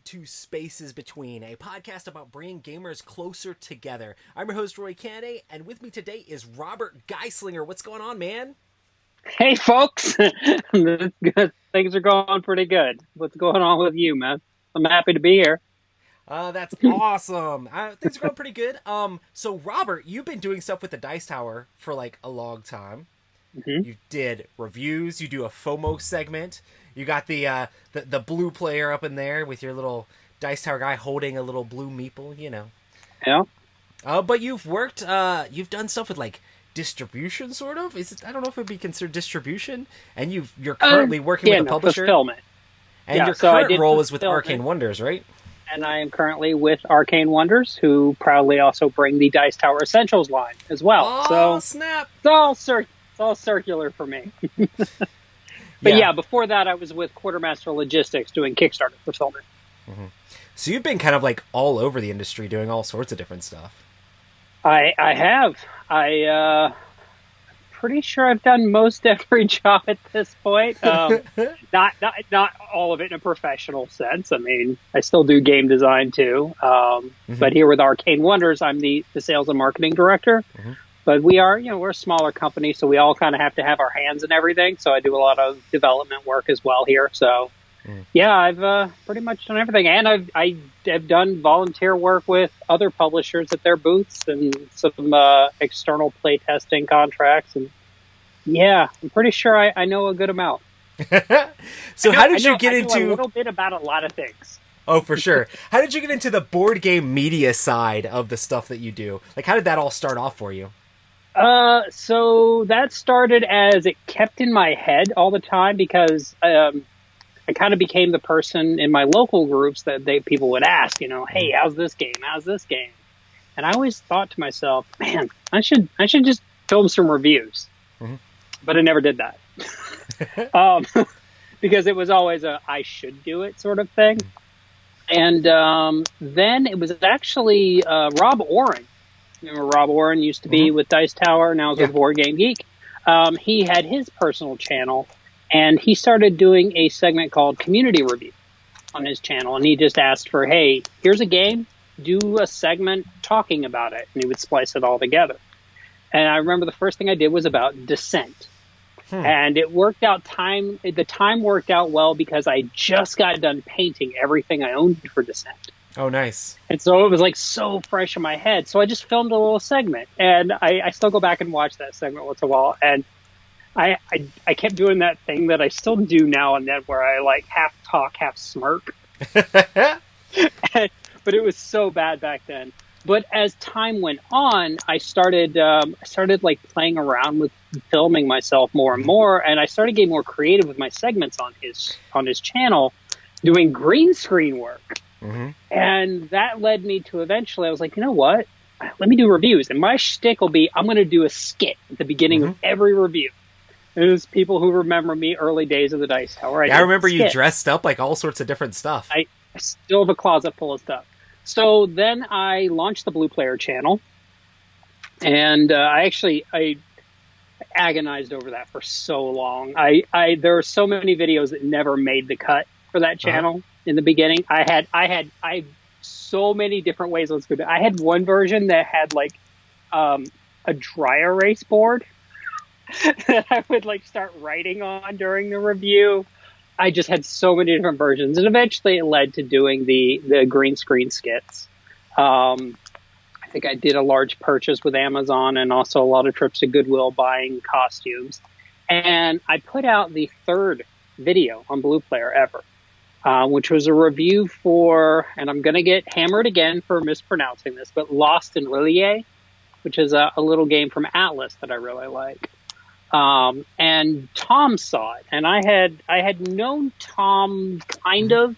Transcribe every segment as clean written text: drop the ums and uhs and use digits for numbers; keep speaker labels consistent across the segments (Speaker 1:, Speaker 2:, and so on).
Speaker 1: to Spaces Between, a podcast about bringing gamers closer together. I'm your host, Roy Kennedy, and with me today is Robert Geistlinger. What's going on, man?
Speaker 2: Hey, folks. That's good. Things are going pretty good. What's going on with you, man? I'm happy to be here.
Speaker 1: That's awesome. Things are going pretty good. So Robert, you've been doing stuff with the Dice Tower for like a long time.
Speaker 2: Mm-hmm.
Speaker 1: You did reviews. You do a FOMO segment. You got the blue player up in there with your little Dice Tower guy holding a little blue meeple, you know.
Speaker 2: Yeah.
Speaker 1: But you've worked. You've done stuff with like distribution, sort of. I don't know if it would be considered distribution. And you're currently working with a publisher.
Speaker 2: Fulfillment.
Speaker 1: And your current role is with Arcane Wonders, right?
Speaker 2: And I am currently with Arcane Wonders, who proudly also bring the Dice Tower Essentials line as well.
Speaker 1: Oh, snap!
Speaker 2: It's all circular for me. But yeah, before that, I was with Quartermaster Logistics doing Kickstarter fulfillment.
Speaker 1: Mm-hmm. So you've been kind of like all over the industry doing all sorts of different stuff.
Speaker 2: I have. Pretty sure I've done most every job at this point. Not all of it in a professional sense. I mean, I still do game design too. But here with Arcane Wonders, I'm the sales and marketing director. Mm-hmm. But we're a smaller company, so we all kind of have to have our hands in everything. So I do a lot of development work as well here. So yeah, I've pretty much done everything, and I have done volunteer work with other publishers at their booths and some external play testing contracts, and yeah, I'm pretty sure I know a good amount.
Speaker 1: So how did you get into
Speaker 2: a little bit about a lot of things?
Speaker 1: Oh, for sure. How did you get into the board game media side of the stuff that you do? Like, how did that all start off for you?
Speaker 2: So that started as it kept in my head all the time because I kind of became the person in my local groups that people would ask, hey, how's this game? How's this game? And I always thought to myself, man, I should just film some reviews. Mm-hmm. But I never did that. Because it was always I should do it sort of thing. And then it was actually Rob Oren. Remember Rob Oren used to be with Dice Tower, now he's with Board Game Geek. He had his personal channel, and he started doing a segment called Community Review on his channel. And he just asked for, hey, here's a game, do a segment talking about it. And he would splice it all together. And I remember the first thing I did was about Descent. And it worked out the time worked out well because I just got done painting everything I owned for Descent.
Speaker 1: Oh, nice.
Speaker 2: And so it was like so fresh in my head. So I just filmed a little segment, and I still go back and watch that segment once in a while. And I kept doing that thing that I still do now and then where I like half talk, half smirk. But it was so bad back then. But as time went on, I started like playing around with filming myself more and more, and I started getting more creative with my segments on his channel, doing green screen work. Mm-hmm. And that led me to eventually, I was like, you know what? Let me do reviews. And my shtick will be, I'm going to do a skit at the beginning of every review. There's people who remember me early days of the Dice Tower.
Speaker 1: I remember you dressed up like all sorts of different stuff.
Speaker 2: I still have a closet full of stuff. So then I launched the Blue Player channel. And I agonized over that for so long. There are so many videos that never made the cut for that channel. In the beginning, I had so many different ways. I had one version that had like a dry erase board that I would like start writing on during the review. I just had so many different versions, and eventually it led to doing the green screen skits. I think I did a large purchase with Amazon and also a lot of trips to Goodwill buying costumes. And I put out the third video on Blue Player ever. Which was a review for, and I'm going to get hammered again for mispronouncing this, but Lost in Lillier, which is a little game from Atlas that I really like. And Tom saw it, and I had known Tom kind of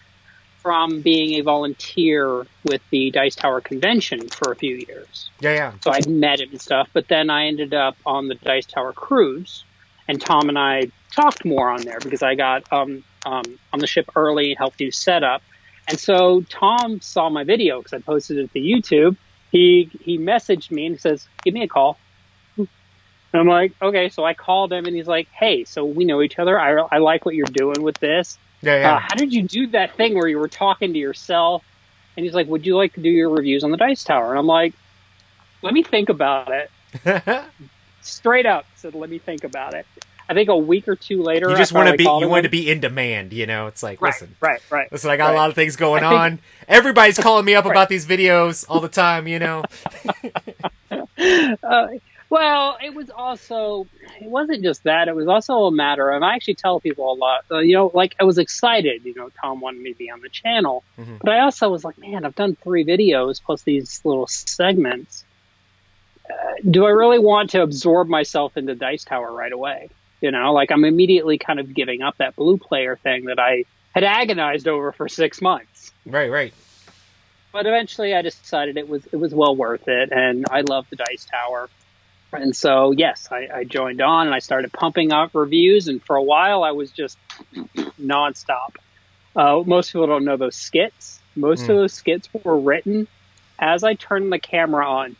Speaker 2: from being a volunteer with the Dice Tower convention for a few years.
Speaker 1: Yeah.
Speaker 2: So I'd met him and stuff, but then I ended up on the Dice Tower cruise, and Tom and I talked more on there because I got on the ship early and helped do setup. And so Tom saw my video because I posted it to YouTube. He messaged me and says, give me a call. And I'm like, okay. So I called him, and he's like, hey, so we know each other. I like what you're doing with this.
Speaker 1: Yeah.
Speaker 2: How did you do that thing where you were talking to yourself? And he's like, would you like to do your reviews on the Dice Tower? And I'm like, let me think about it.
Speaker 1: Yeah.
Speaker 2: Straight up said, let me think about it. I think a week or two later,
Speaker 1: You just want to be to be in demand, you know. It's like,
Speaker 2: right,
Speaker 1: listen,
Speaker 2: right.
Speaker 1: Listen, I got a lot of things going on. Everybody's calling me up about these videos all the time, you know.
Speaker 2: Well, it wasn't just that. It was also a matter of, I actually tell people a lot, like I was excited, Tom wanted me to be on the channel, but I also was like, man, I've done 3 videos plus these little segments. Do I really want to absorb myself into Dice Tower right away? Like I'm immediately kind of giving up that blue player thing that I had agonized over for 6 months.
Speaker 1: Right.
Speaker 2: But eventually I decided it was well worth it, and I love the Dice Tower. And so, yes, I joined on, and I started pumping out reviews, and for a while I was just nonstop. Most people don't know those skits. Most of those skits were written as I turned the camera on.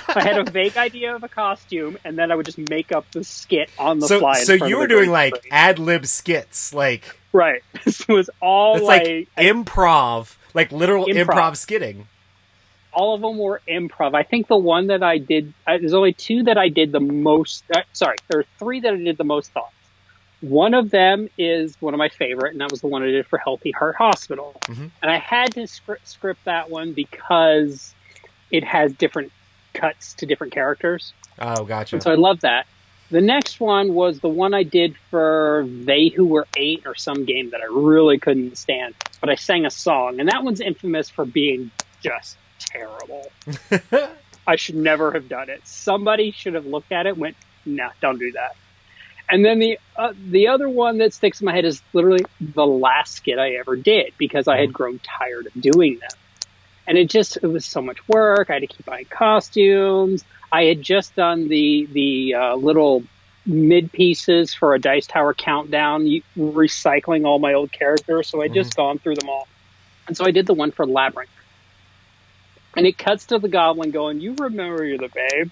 Speaker 2: I had a vague idea of a costume, and then I would just make up the skit on the fly.
Speaker 1: So you were doing like ad-lib skits, like
Speaker 2: right. This was all
Speaker 1: like improv, like literal improv skitting.
Speaker 2: All of them were improv. I think the one that I did, there's only 2 that I did the most. There are 3 that I did the most thoughts. One of them is one of my favorite, and that was the one I did for Healthy Heart Hospital. And I had to script that one because it has different cuts to different characters.
Speaker 1: Oh, gotcha.
Speaker 2: And so I love that. The next one was the one I did for They Who Were 8 or some game that I really couldn't stand. But I sang a song, and that one's infamous for being just terrible. I should never have done it. Somebody should have looked at it and went, nah, don't do that. And then the other one that sticks in my head is literally the last skit I ever did, because I had grown tired of doing them. And it was so much work. I had to keep buying costumes. I had just done the little mid pieces for a Dice Tower countdown, recycling all my old characters. So I'd just gone through them all. And so I did the one for Labyrinth. And it cuts to the goblin going, you remember you're the babe.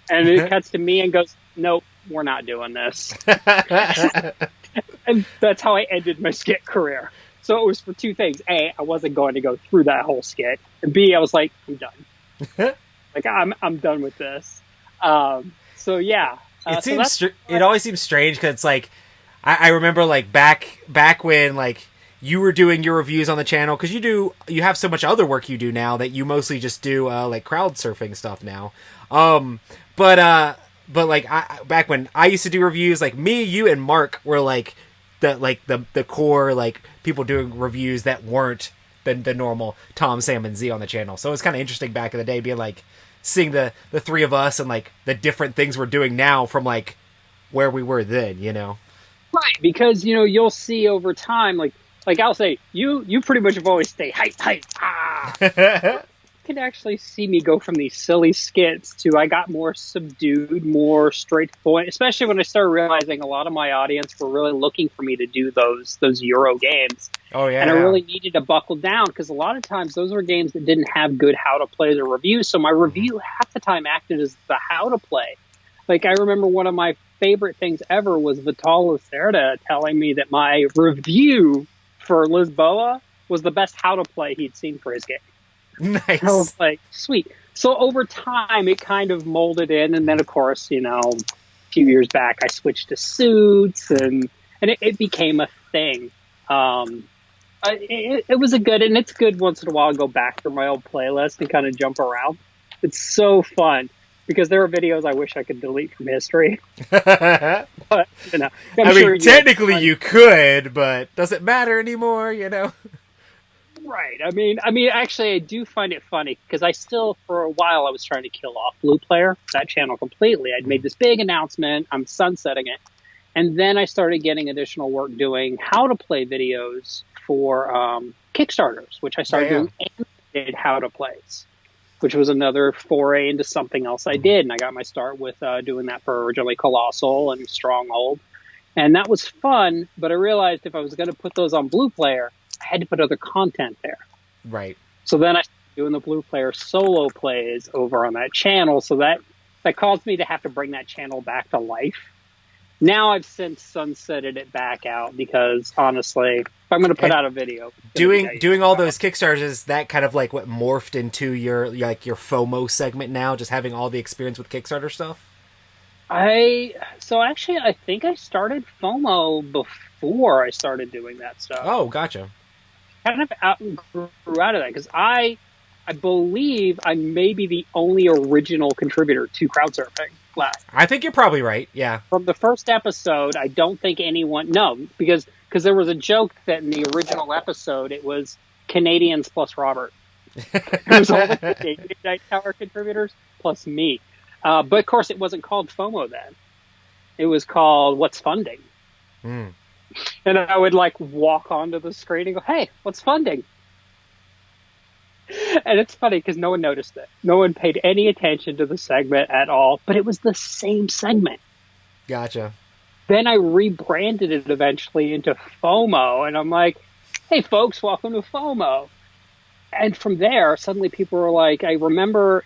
Speaker 2: And it cuts to me and goes, nope, we're not doing this. And that's how I ended my skit career. So it was for 2 things. A, I wasn't going to go through that whole skit. And B, I was like, I'm done. Like, I'm done with this. So yeah.
Speaker 1: It always seems strange, because it's like, I remember like back when like you were doing your reviews on the channel, because you have so much other work you do now that you mostly just do like crowd surfing stuff now. But like back when I used to do reviews, like me, you, and Mark were like the core like people doing reviews that weren't the normal Tom, Sam, and Z on the channel. So it was kind of interesting back in the day, being like seeing the 3 of us and like the different things we're doing now from like where we were then, you know.
Speaker 2: Right, because you'll see over time, like I'll say, you pretty much have always stayed hype, ah. You can actually see me go from these silly skits to I got more subdued, more straight to the point, especially when I started realizing a lot of my audience were really looking for me to do those Euro games.
Speaker 1: Oh, yeah.
Speaker 2: And I really needed to buckle down, because a lot of times those were games that didn't have good how to plays or reviews. So my review half the time acted as the how to play. Like, I remember one of my favorite things ever was Vital Lacerda telling me that my review for Lisboa was the best how to play he'd seen for his game.
Speaker 1: Nice.
Speaker 2: I was like, sweet. So over time, it kind of molded in, and then of course, a few years back, I switched to suits, and it became a thing. It was it's good once in a while to go back through my old playlist and kind of jump around. It's so fun, because there are videos I wish I could delete from history. But,
Speaker 1: technically you could, but does it matter anymore,
Speaker 2: Right. I mean, actually, I do find it funny, because I still, for a while, I was trying to kill off Blue Player, that channel completely. I'd made this big announcement. I'm sunsetting it. And then I started getting additional work doing how to play videos for Kickstarters, which I started doing animated how to plays, which was another foray into something else I did. And I got my start with doing that for originally Colossal and Stronghold. And that was fun, but I realized if I was going to put those on Blue Player, I had to put other content there.
Speaker 1: Right.
Speaker 2: So then I started doing the Blue Player solo plays over on that channel. So that that caused me to have to bring that channel back to life. Now I've since sunsetted it back out because honestly, if I'm going to put out a video,
Speaker 1: doing all those Kickstarters, that kind of like what morphed into your FOMO segment now, just having all the experience with Kickstarter stuff.
Speaker 2: I think I started FOMO before I started doing that stuff.
Speaker 1: Oh, gotcha.
Speaker 2: Kind of grew out of that because I believe I may be the only original contributor to crowdsurfing.
Speaker 1: I think you're probably right. Yeah.
Speaker 2: From the first episode, I don't think because there was a joke that in the original episode it was Canadians plus Robert. It was all the Canadian Dice Tower contributors plus me. But of course, it wasn't called FOMO then. It was called What's Funding. And I would like walk onto the screen and go, "Hey, what's funding?" And it's funny because no one noticed it. No one paid any attention to the segment at all, but it was the same segment.
Speaker 1: Gotcha.
Speaker 2: Then I rebranded it eventually into FOMO, and I'm like, "Hey, folks, welcome to FOMO." And from there, suddenly people were like, I remember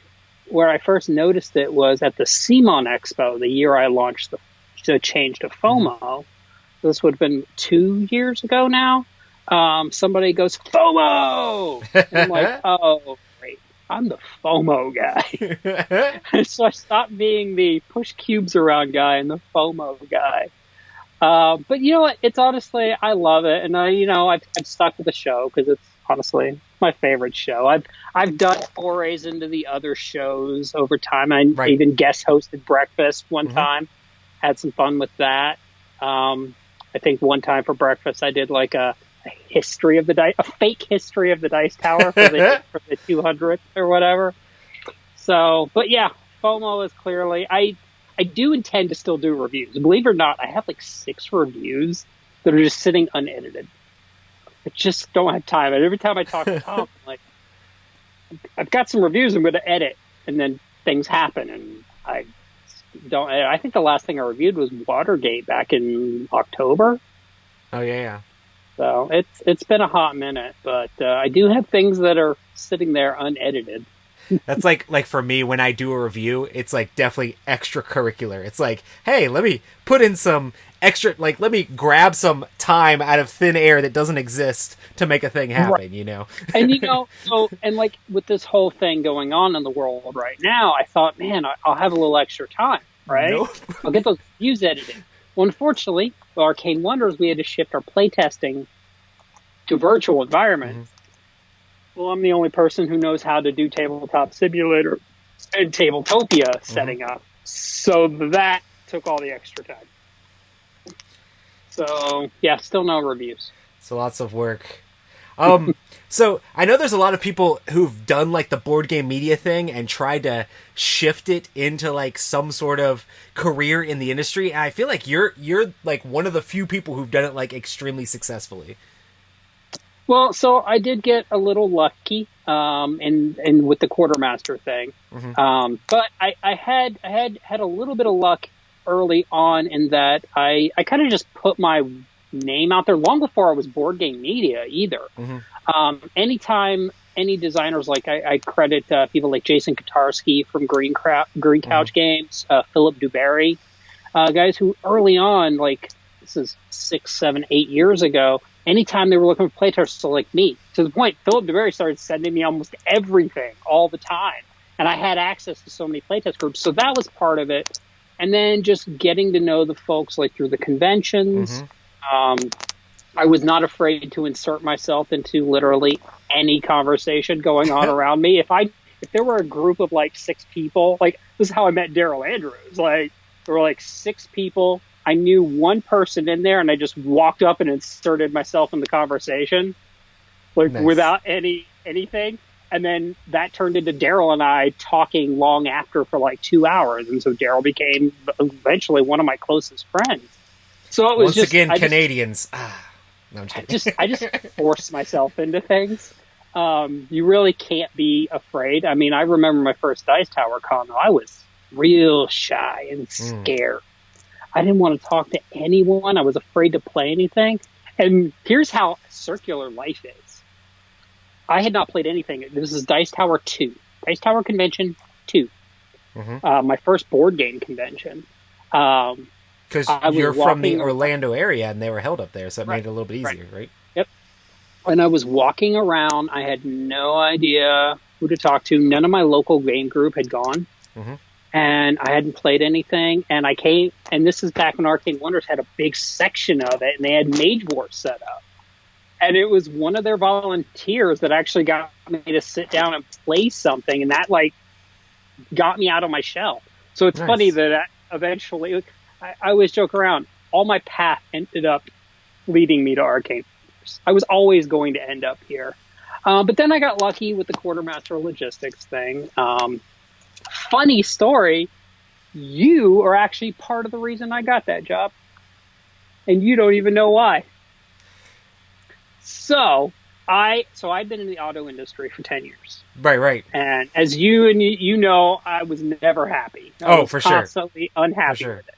Speaker 2: where I first noticed it was at the CMON Expo, the year I launched the change to FOMO. This would have been 2 years ago now. Somebody goes, FOMO! And I'm like, oh, great. I'm the FOMO guy. So I stopped being the push cubes around guy and the FOMO guy. But you know what? It's honestly, I love it. And I've stuck with the show because it's honestly my favorite show. I've done forays into the other shows over time. I even guest hosted Breakfast one time. Had some fun with that. I think one time for Breakfast I did like a history of the dice, a fake history of the Dice Tower for the 200th or whatever. So, but yeah, FOMO is clearly, I do intend to still do reviews. Believe it or not, I have like 6 reviews that are just sitting unedited. I just don't have time. And every time I talk to Tom, I'm like, I've got some reviews I'm going to edit, and then things happen, and I don't. I think the last thing I reviewed was Watergate back in October.
Speaker 1: Oh yeah.
Speaker 2: So it's been a hot minute, but I do have things that are sitting there unedited.
Speaker 1: That's like for me when I do a review, it's like definitely extracurricular. It's like, hey, let me put in some extra, like let me grab some time out of thin air that doesn't exist to make a thing happen, you know?
Speaker 2: And and like with this whole thing going on in the world right now, I thought, man, I'll have a little extra time, right?
Speaker 1: Nope.
Speaker 2: I'll get those reviews edited. Well, unfortunately, with Arcane Wonders, we had to shift our playtesting to virtual environments. Well, I'm the only person who knows how to do Tabletop Simulator and Tabletopia setting up. So that took all the extra time. So, yeah, still no reviews.
Speaker 1: So lots of work. So I know there's a lot of people who've done like the board game media thing and tried to shift it into like some sort of career in the industry. And I feel like you're like one of the few people who've done it like extremely successfully.
Speaker 2: Well, so I did get a little lucky, in with the quartermaster thing. But I had a little bit of luck early on in that I kind of just put my name out there long before I was board game media either. Anytime any designers, like I credit people like Jason Kotarski from Green Couch Games, Philip Dubarry, guys who early on, like this is 6, 7, 8 years ago, anytime they were looking for playtesters like me, to the point Philip Dubarry started sending me almost everything all the time. And I had access to so many playtest groups. So that was part of it. And then just getting to know the folks like through the conventions. I was not afraid to insert myself into literally any conversation going on around me. If there were a group of like 6 people, like this is how I met Daryl Andrews. Like there were like 6 people. I knew one person in there and I just walked up and inserted myself in the conversation, like without anything. And then that turned into Daryl and I talking long after for like 2 hours. And so Daryl became eventually one of my closest friends. So it was
Speaker 1: Canadians. No, I'm
Speaker 2: I just forced myself into things. You really can't be afraid. I mean, I remember my first Dice Tower con, though. I was real shy and scared. I didn't want to talk to anyone. I was afraid to play anything. And here's how circular life is. I had not played anything. This is Dice Tower 2. Dice Tower Convention 2. My first board game convention.
Speaker 1: Because you're from the Orlando area and they were held up there, so it made it a little bit easier, right?
Speaker 2: Yep. And I was walking around. I had no idea who to talk to. None of my local game group had gone. And I hadn't played anything. And I came, and this is back when Arcane Wonders had a big section of it, and they had Mage Wars set up. And it was one of their volunteers that actually got me to sit down and play something, and that, like, got me out of my shell. So it's funny that eventually, I always joke around, all my path ended up leading me to Arcane Wonders. I was always going to end up here. But then I got lucky with the quartermaster logistics thing. Funny story, you are actually part of the reason I got that job. And you don't even know why. So I've been in the auto industry for 10 years.
Speaker 1: Right.
Speaker 2: And as you know, I was never happy. I was constantly unhappy with it.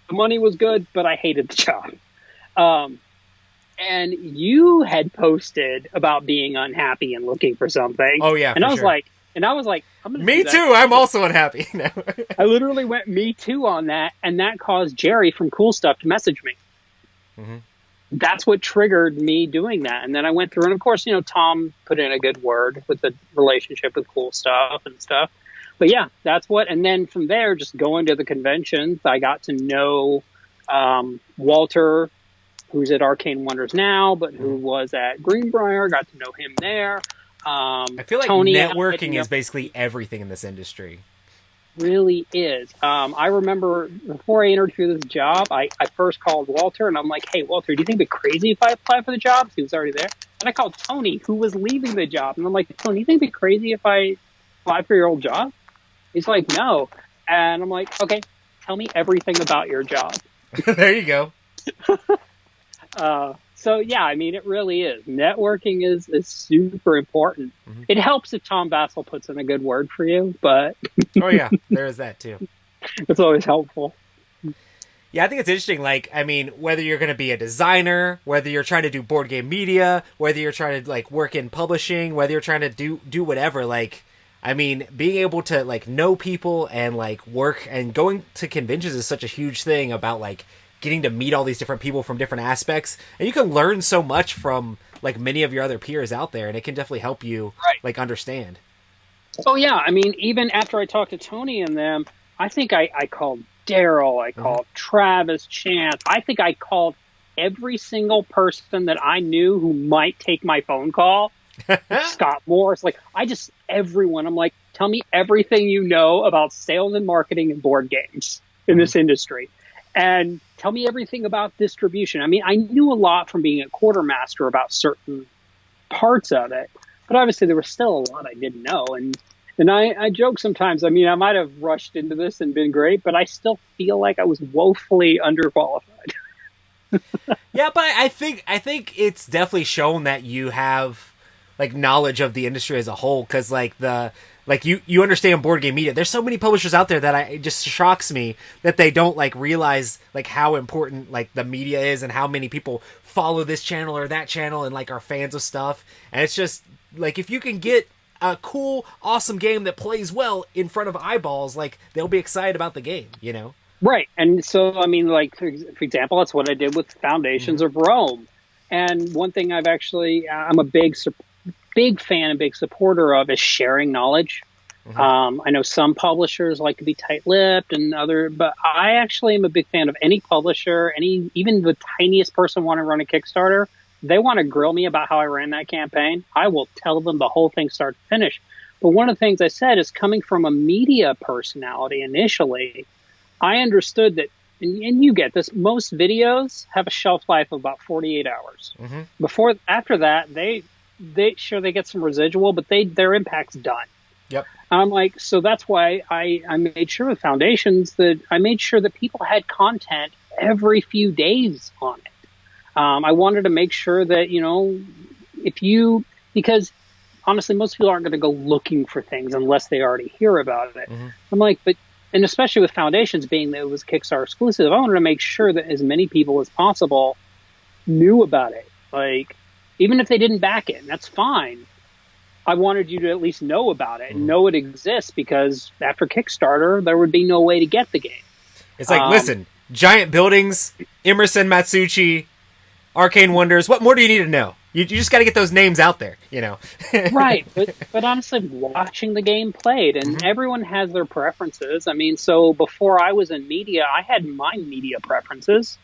Speaker 2: The money was good, but I hated the job. And you had posted about being unhappy and looking for something.
Speaker 1: Oh yeah,
Speaker 2: and I was like, I'm gonna
Speaker 1: me too. I'm also unhappy.
Speaker 2: I literally went me too on that, and that caused Jerry from Cool Stuff to message me. That's what triggered me doing that. And then I went through, and of course, Tom put in a good word with the relationship with Cool Stuff and stuff. But yeah, that's what. And then from there, just going to the conventions, I got to know Walter, who's at Arcane Wonders now, but who was at Greenbrier. Got to know him there.
Speaker 1: I feel like Tony, networking is basically everything in this industry.
Speaker 2: Really is. I remember before I interviewed this job, I first called Walter, and I'm like, hey, Walter, do you think it'd be crazy if I applied for the job? He was already there. And I called Tony, who was leaving the job, and I'm like, Tony, do you think it'd be crazy if I applied for your old job? He's like, no. And I'm like, okay, tell me everything about your job.
Speaker 1: There you go.
Speaker 2: So yeah, I mean, it really is. Networking is super important. It helps if Tom Vassell puts in a good word for you, but
Speaker 1: oh yeah, there is that too.
Speaker 2: It's always helpful.
Speaker 1: Yeah, I think it's interesting. Like, I mean, whether you're going to be a designer, whether you're trying to do board game media, whether you're trying to like work in publishing, whether you're trying to do whatever, like, I mean, being able to like know people and like work and going to conventions is such a huge thing about like getting to meet all these different people from different aspects, and you can learn so much from like many of your other peers out there, and it can definitely help you like understand.
Speaker 2: Oh yeah, I mean, even after I talked to Tony and them, I think I called Daryl, I called Travis, Chance. I think I called every single person that I knew who might take my phone call. Scott Morris, like everyone. I'm like, tell me everything you know about sales and marketing and board games in this industry. And tell me everything about distribution. I mean, I knew a lot from being a quartermaster about certain parts of it, but obviously there was still a lot I didn't know. And I joke sometimes, I mean, I might have rushed into this and been great, but I still feel like I was woefully underqualified.
Speaker 1: Yeah, but I think it's definitely shown that you have like knowledge of the industry as a whole, because like you understand board game media. There's so many publishers out there that it just shocks me that they don't like realize like how important like the media is and how many people follow this channel or that channel and like are fans of stuff. And it's just like, if you can get a cool, awesome game that plays well in front of eyeballs, like they'll be excited about the game, you know?
Speaker 2: Right. And so, I mean, like, for example, that's what I did with Foundations of Rome. And one thing I'm a big fan and big supporter of is sharing knowledge. I know some publishers like to be tight-lipped but I actually am a big fan of any publisher, even the tiniest person want to run a Kickstarter. They want to grill me about how I ran that campaign. I will tell them the whole thing start to finish. But one of the things I said is, coming from a media personality initially, I understood that, and you get this, most videos have a shelf life of about 48 hours. After that, they get some residual, but their impact's done.
Speaker 1: Yep.
Speaker 2: I'm like, so that's why I made sure with Foundations that I made sure that people had content every few days on it. I wanted to make sure that, because honestly, most people aren't going to go looking for things unless they already hear about it. I'm like, and especially with Foundations being that it was Kickstarter exclusive, I wanted to make sure that as many people as possible knew about it. Like, even if they didn't back it, and that's fine. I wanted you to at least know about it and know it exists, because after Kickstarter, there would be no way to get the game.
Speaker 1: It's like, listen, giant buildings, Emerson Matsuuchi, Arcane Wonders. What more do you need to know? You just got to get those names out there, you know.
Speaker 2: Right, but honestly, watching the game played, and everyone has their preferences. I mean, so before I was in media, I had my media preferences.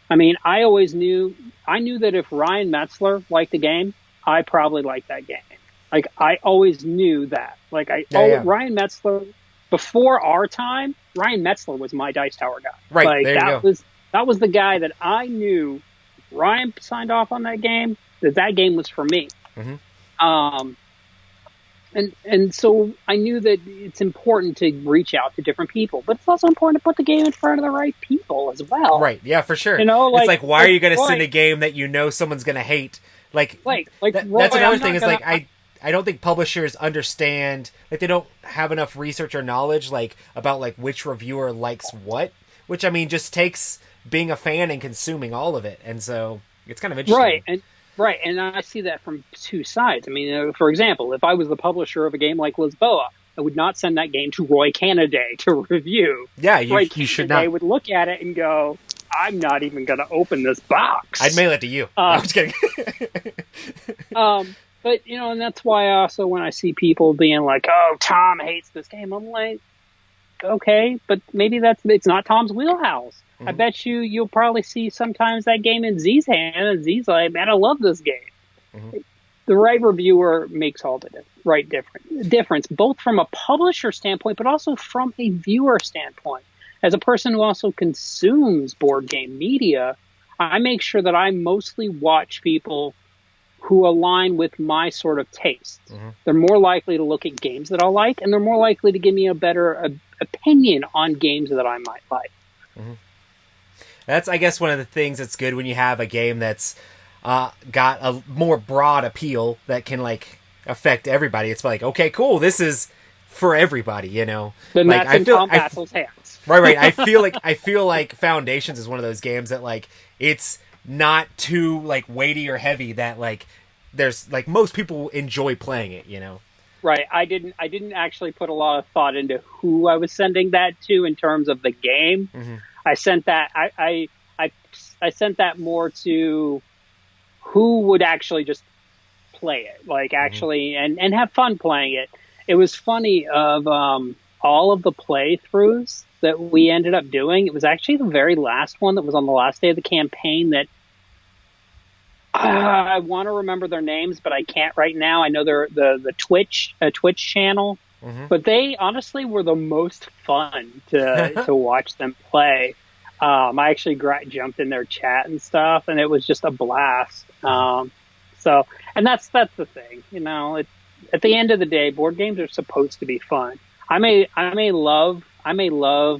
Speaker 2: I mean, I knew that if Ryan Metzler liked the game, I probably liked that game. Like, I always knew that. Like, Ryan Metzler, before our time, Ryan Metzler was my Dice Tower guy.
Speaker 1: Right,
Speaker 2: like,
Speaker 1: there you
Speaker 2: go. That was the guy that I knew. Ryan signed off on that game, that game was for me. And so I knew that it's important to reach out to different people, but it's also important to put the game in front of the right people as well.
Speaker 1: Right, yeah, for sure.
Speaker 2: You know,
Speaker 1: it's like, why are you going to send a game that you know someone's going to hate? Like Roy, that's another thing. Is like, I don't think publishers understand, like, they don't have enough research or knowledge, like, about, like, which reviewer likes what, which, I mean, just takes being a fan and consuming all of it. And so it's kind of interesting.
Speaker 2: Right. And I see that from two sides. I mean, for example, if I was the publisher of a game like Lisboa, I would not send that game to Roy Canaday to review.
Speaker 1: Yeah, you should not.
Speaker 2: They would look at it and go, I'm not even going to open this box.
Speaker 1: I'd mail it to you. I'm just kidding.
Speaker 2: But, you know, and that's why also when I see people being like, oh, Tom hates this game, I'm like, okay, but maybe it's not Tom's wheelhouse. I bet you'll probably see sometimes that game in Z's hand, and Z's like, man, I love this game. The right reviewer makes all the difference, both from a publisher standpoint, but also from a viewer standpoint. As a person who also consumes board game media, I make sure that I mostly watch people who align with my sort of taste. They're more likely to look at games that I'll like, and they're more likely to give me a better opinion on games that I might like.
Speaker 1: That's, I guess, one of the things that's good when you have a game that's got a more broad appeal that can, like, affect everybody. It's like, okay, cool, this is for everybody, you know.
Speaker 2: Then
Speaker 1: like,
Speaker 2: that's in Tom Vassel's hands.
Speaker 1: Right. I feel like Foundations is one of those games that, like, it's not too, like, weighty or heavy, that, like, there's, like, most people enjoy playing it, you know.
Speaker 2: Right. I didn't actually put a lot of thought into who I was sending that to in terms of the game. I sent that I sent that more to who would actually just play it, like, actually and have fun playing it. It was funny, of all of the playthroughs that we ended up doing, it was actually the very last one that was on the last day of the campaign that I want to remember their names, but I can't right now. I know they're the Twitch channel. But they honestly were the most fun to watch them play. I actually jumped in their chat and stuff, and it was just a blast. And that's the thing, you know. At the end of the day, board games are supposed to be fun. I may love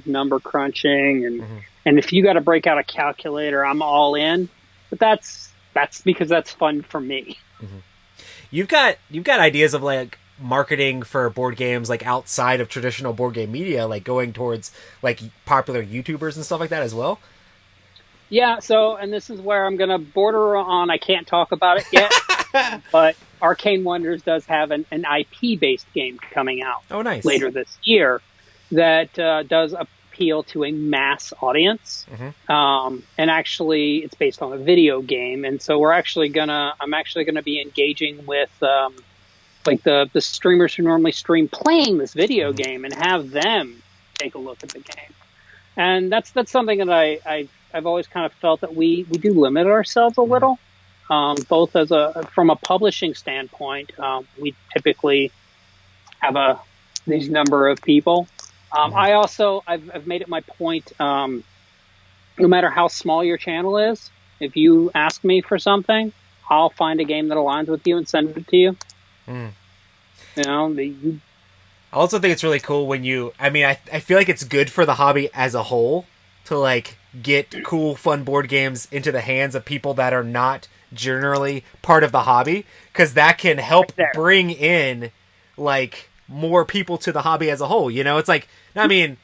Speaker 2: number crunching, and if you got to break out a calculator, I'm all in. But that's because that's fun for me.
Speaker 1: You've got ideas of, like, marketing for board games, like, outside of traditional board game media, like going towards, like, popular YouTubers and stuff like that as well?
Speaker 2: Yeah, so, and this is where I'm going to border on, I can't talk about it yet, but Arcane Wonders does have an IP-based game coming out later this year that does appeal to a mass audience. And actually, it's based on a video game, and so I'm actually gonna be engaging with like the streamers who normally stream playing this video game and have them take a look at the game. And that's something that I've always kind of felt that we do limit ourselves a little, both from a publishing standpoint. We typically have these number of people. I've made it my point, no matter how small your channel is, if you ask me for something, I'll find a game that aligns with you and send it to you. You know, I
Speaker 1: also think it's really cool when I feel like it's good for the hobby as a whole to, like, get cool, fun board games into the hands of people that are not generally part of the hobby, because that can help bring in, like, more people to the hobby as a whole. You know, it's like, I mean,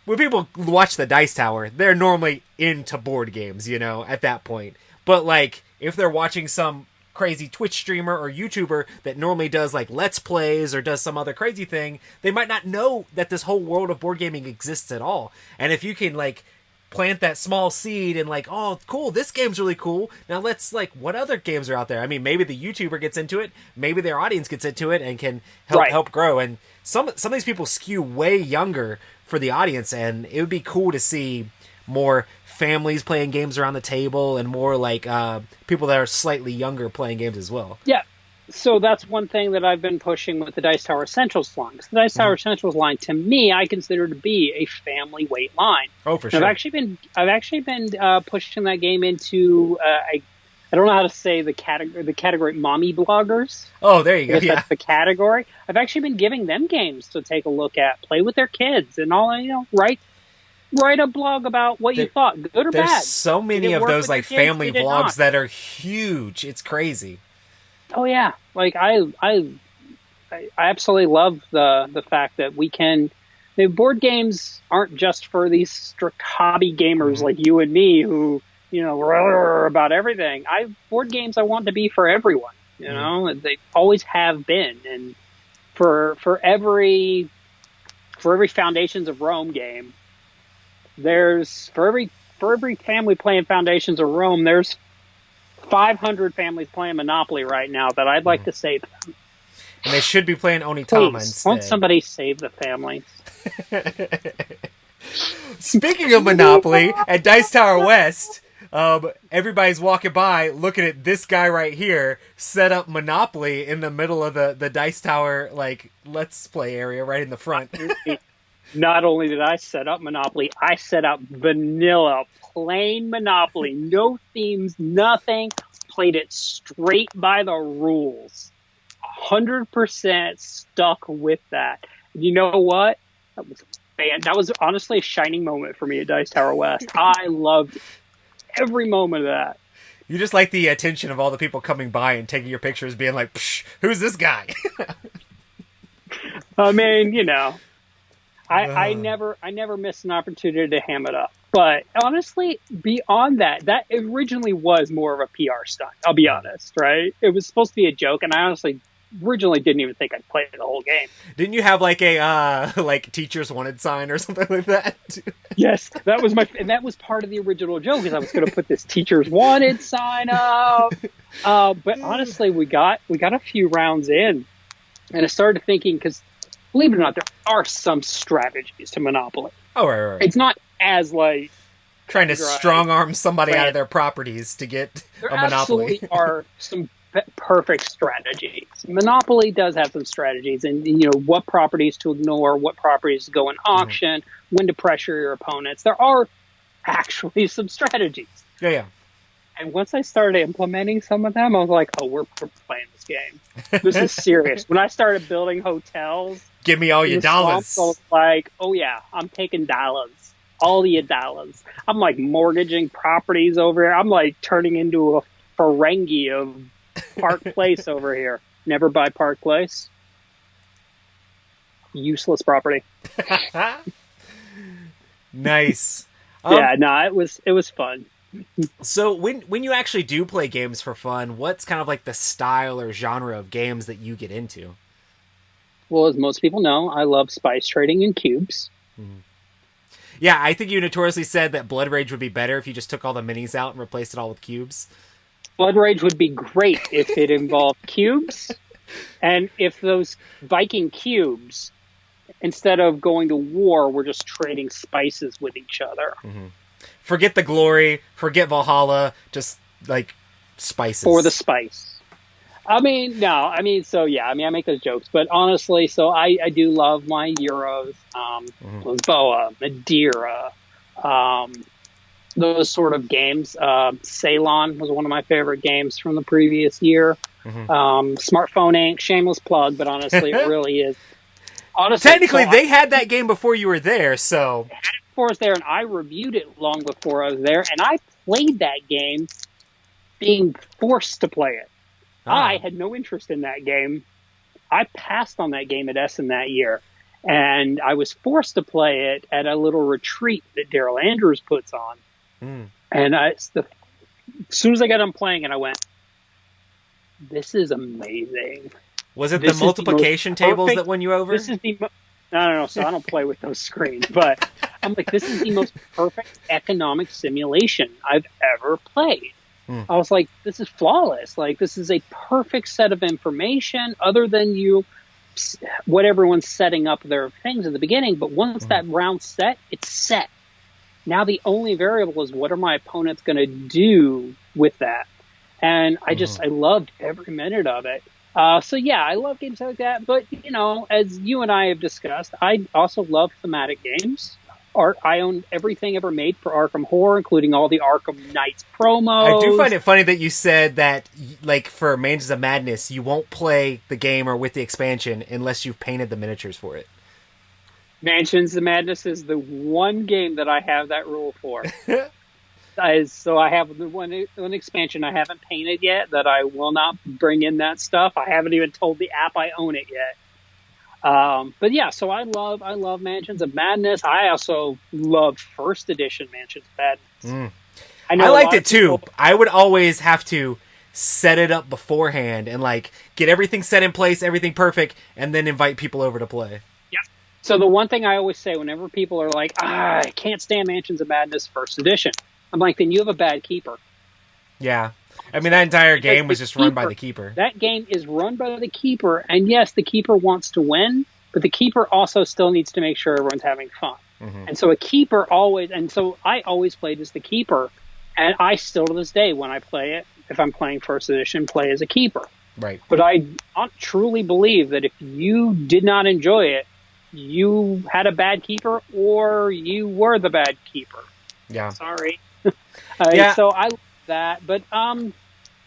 Speaker 1: when people watch the Dice Tower, they're normally into board games, you know, at that point. But, like, if they're watching some crazy Twitch streamer or YouTuber that normally does like Let's Plays or does some other crazy thing, they might not know that this whole world of board gaming exists at all. And if you can like plant that small seed and like, oh, cool, this game's really cool. Now let's like, what other games are out there? I mean, maybe the YouTuber gets into it, maybe their audience gets into it and can help grow. And some of these people skew way younger for the audience, and it would be cool to see more families playing games around the table and more like people that are slightly younger playing games as well.
Speaker 2: Yeah. So that's one thing that I've been pushing with the Dice Tower Essentials line. The Dice Tower Essentials line, to me, I consider to be a family weight line.
Speaker 1: Oh, for sure.
Speaker 2: I've actually been pushing that game into I don't know how to say the category mommy bloggers.
Speaker 1: Oh, there you go. Yeah,
Speaker 2: that's the category. I've actually been giving them games to take a look at, play with their kids, and all. Write a blog about what you thought, good or bad.
Speaker 1: There's so many of those like family vlogs that are huge. It's crazy.
Speaker 2: Oh yeah, like I absolutely love the fact that we can. Board games aren't just for these strict hobby gamers like you and me who about everything. Board games I want to be for everyone. They always have been, and for every Foundations of Rome game, there's for every family playing Foundations of Rome, there's 500 families playing Monopoly right now that I'd like to save them.
Speaker 1: And they should be playing Onitama instead.
Speaker 2: Won't somebody save the families?
Speaker 1: Speaking of Monopoly, at Dice Tower West, everybody's walking by looking at this guy right here set up Monopoly in the middle of the Dice Tower like Let's Play area right in the front.
Speaker 2: Not only did I set up Monopoly, I set up vanilla, plain Monopoly, no themes, nothing. Played it straight by the rules. 100% stuck with that. You know what? That was honestly a shining moment for me at Dice Tower West. I loved every moment of that.
Speaker 1: You just like the attention of all the people coming by and taking your pictures, being like, Psh, who's this guy?
Speaker 2: I mean, I never missed an opportunity to ham it up. But honestly, beyond that originally was more of a PR stunt. I'll be honest, right? It was supposed to be a joke, and I honestly originally didn't even think I'd play the whole game.
Speaker 1: Didn't you have like a like teachers wanted sign or something like that?
Speaker 2: Yes, that was part of the original joke, is I was going to put this teachers wanted sign up. But honestly, we got a few rounds in, and I started thinking, because believe it or not, there are some strategies to Monopoly.
Speaker 1: Oh, right.
Speaker 2: It's not as like
Speaker 1: trying to strong arm somebody out of their properties to get a Monopoly. There
Speaker 2: absolutely are some perfect strategies. Monopoly does have some strategies, and what properties to ignore, what properties to go in auction, when to pressure your opponents. There are actually some strategies.
Speaker 1: Yeah.
Speaker 2: And once I started implementing some of them, I was like, oh, we're playing this game. This is serious. When I started building hotels,
Speaker 1: give me all your dollars.
Speaker 2: I was like, oh yeah, I'm taking dollars. All your dollars. I'm like mortgaging properties over here. I'm like turning into a Ferengi of Park Place over here. Never buy Park Place. Useless property.
Speaker 1: Nice.
Speaker 2: It was fun.
Speaker 1: So when you actually do play games for fun, what's kind of like the style or genre of games that you get into?
Speaker 2: Well, as most people know, I love spice trading in cubes.
Speaker 1: Mm-hmm. Yeah, I think you notoriously said that Blood Rage would be better if you just took all the minis out and replaced it all with cubes.
Speaker 2: Blood Rage would be great if it involved cubes, and if those Viking cubes, instead of going to war, were just trading spices with each other.
Speaker 1: Mm-hmm. Forget the glory, forget Valhalla, just like spices.
Speaker 2: For the spice. I make those jokes, but honestly, so I do love my Euros, Lisboa, Madeira, those sort of games. Ceylon was one of my favorite games from the previous year. Smartphone Inc., shameless plug, but honestly, it really is. Honestly,
Speaker 1: technically, they had that game before you were there, so...
Speaker 2: They had it before I was there, and I reviewed it long before I was there, and I played that game being forced to play it. I had no interest in that game. I passed on that game at Essen that year, and I was forced to play it at a little retreat that Daryl Andrews puts on. And as soon as I got done playing it, I went, this is amazing.
Speaker 1: Was it
Speaker 2: This
Speaker 1: the
Speaker 2: is the
Speaker 1: multiplication
Speaker 2: most
Speaker 1: tables
Speaker 2: perfect-
Speaker 1: that won you over?
Speaker 2: This is the no. So I don't play with those screens, but I'm like, this is the most perfect economic simulation I've ever played. I was like, this is flawless. Like, this is a perfect set of information other than what everyone's setting up their things at the beginning. But once that round's set, it's set. Now the only variable is what are my opponents going to do with that? And I loved every minute of it. So yeah, I love games like that. But, you know, as you and I have discussed, I also love thematic games. I own everything ever made for Arkham Horror, including all the Arkham Knights promos.
Speaker 1: I do find it funny that you said that, like, for Mansions of Madness, you won't play the game or with the expansion unless you've painted the miniatures for it.
Speaker 2: Mansions of Madness is the one game that I have that rule for. So I have the one expansion I haven't painted yet that I will not bring in that stuff. I haven't even told the app I own it yet. But yeah, so I love Mansions of Madness. I also love first edition Mansions of Madness.
Speaker 1: I liked it too. I would always have to set it up beforehand and like get everything set in place, everything perfect, and then invite people over to play.
Speaker 2: Yeah. So the one thing I always say whenever people are like, I can't stand Mansions of Madness first edition, I'm like, then you have a bad keeper.
Speaker 1: Yeah. I mean, that entire game was just run by the keeper.
Speaker 2: That game is run by the keeper, and yes, the keeper wants to win, but the keeper also still needs to make sure everyone's having fun. And so a keeper I always played as the keeper, and I still to this day, when I play it, if I'm playing first edition, play as a keeper.
Speaker 1: Right.
Speaker 2: But I truly believe that if you did not enjoy it, you had a bad keeper, or you were the bad keeper.
Speaker 1: Yeah.
Speaker 2: Sorry.
Speaker 1: Yeah.
Speaker 2: So I love that, but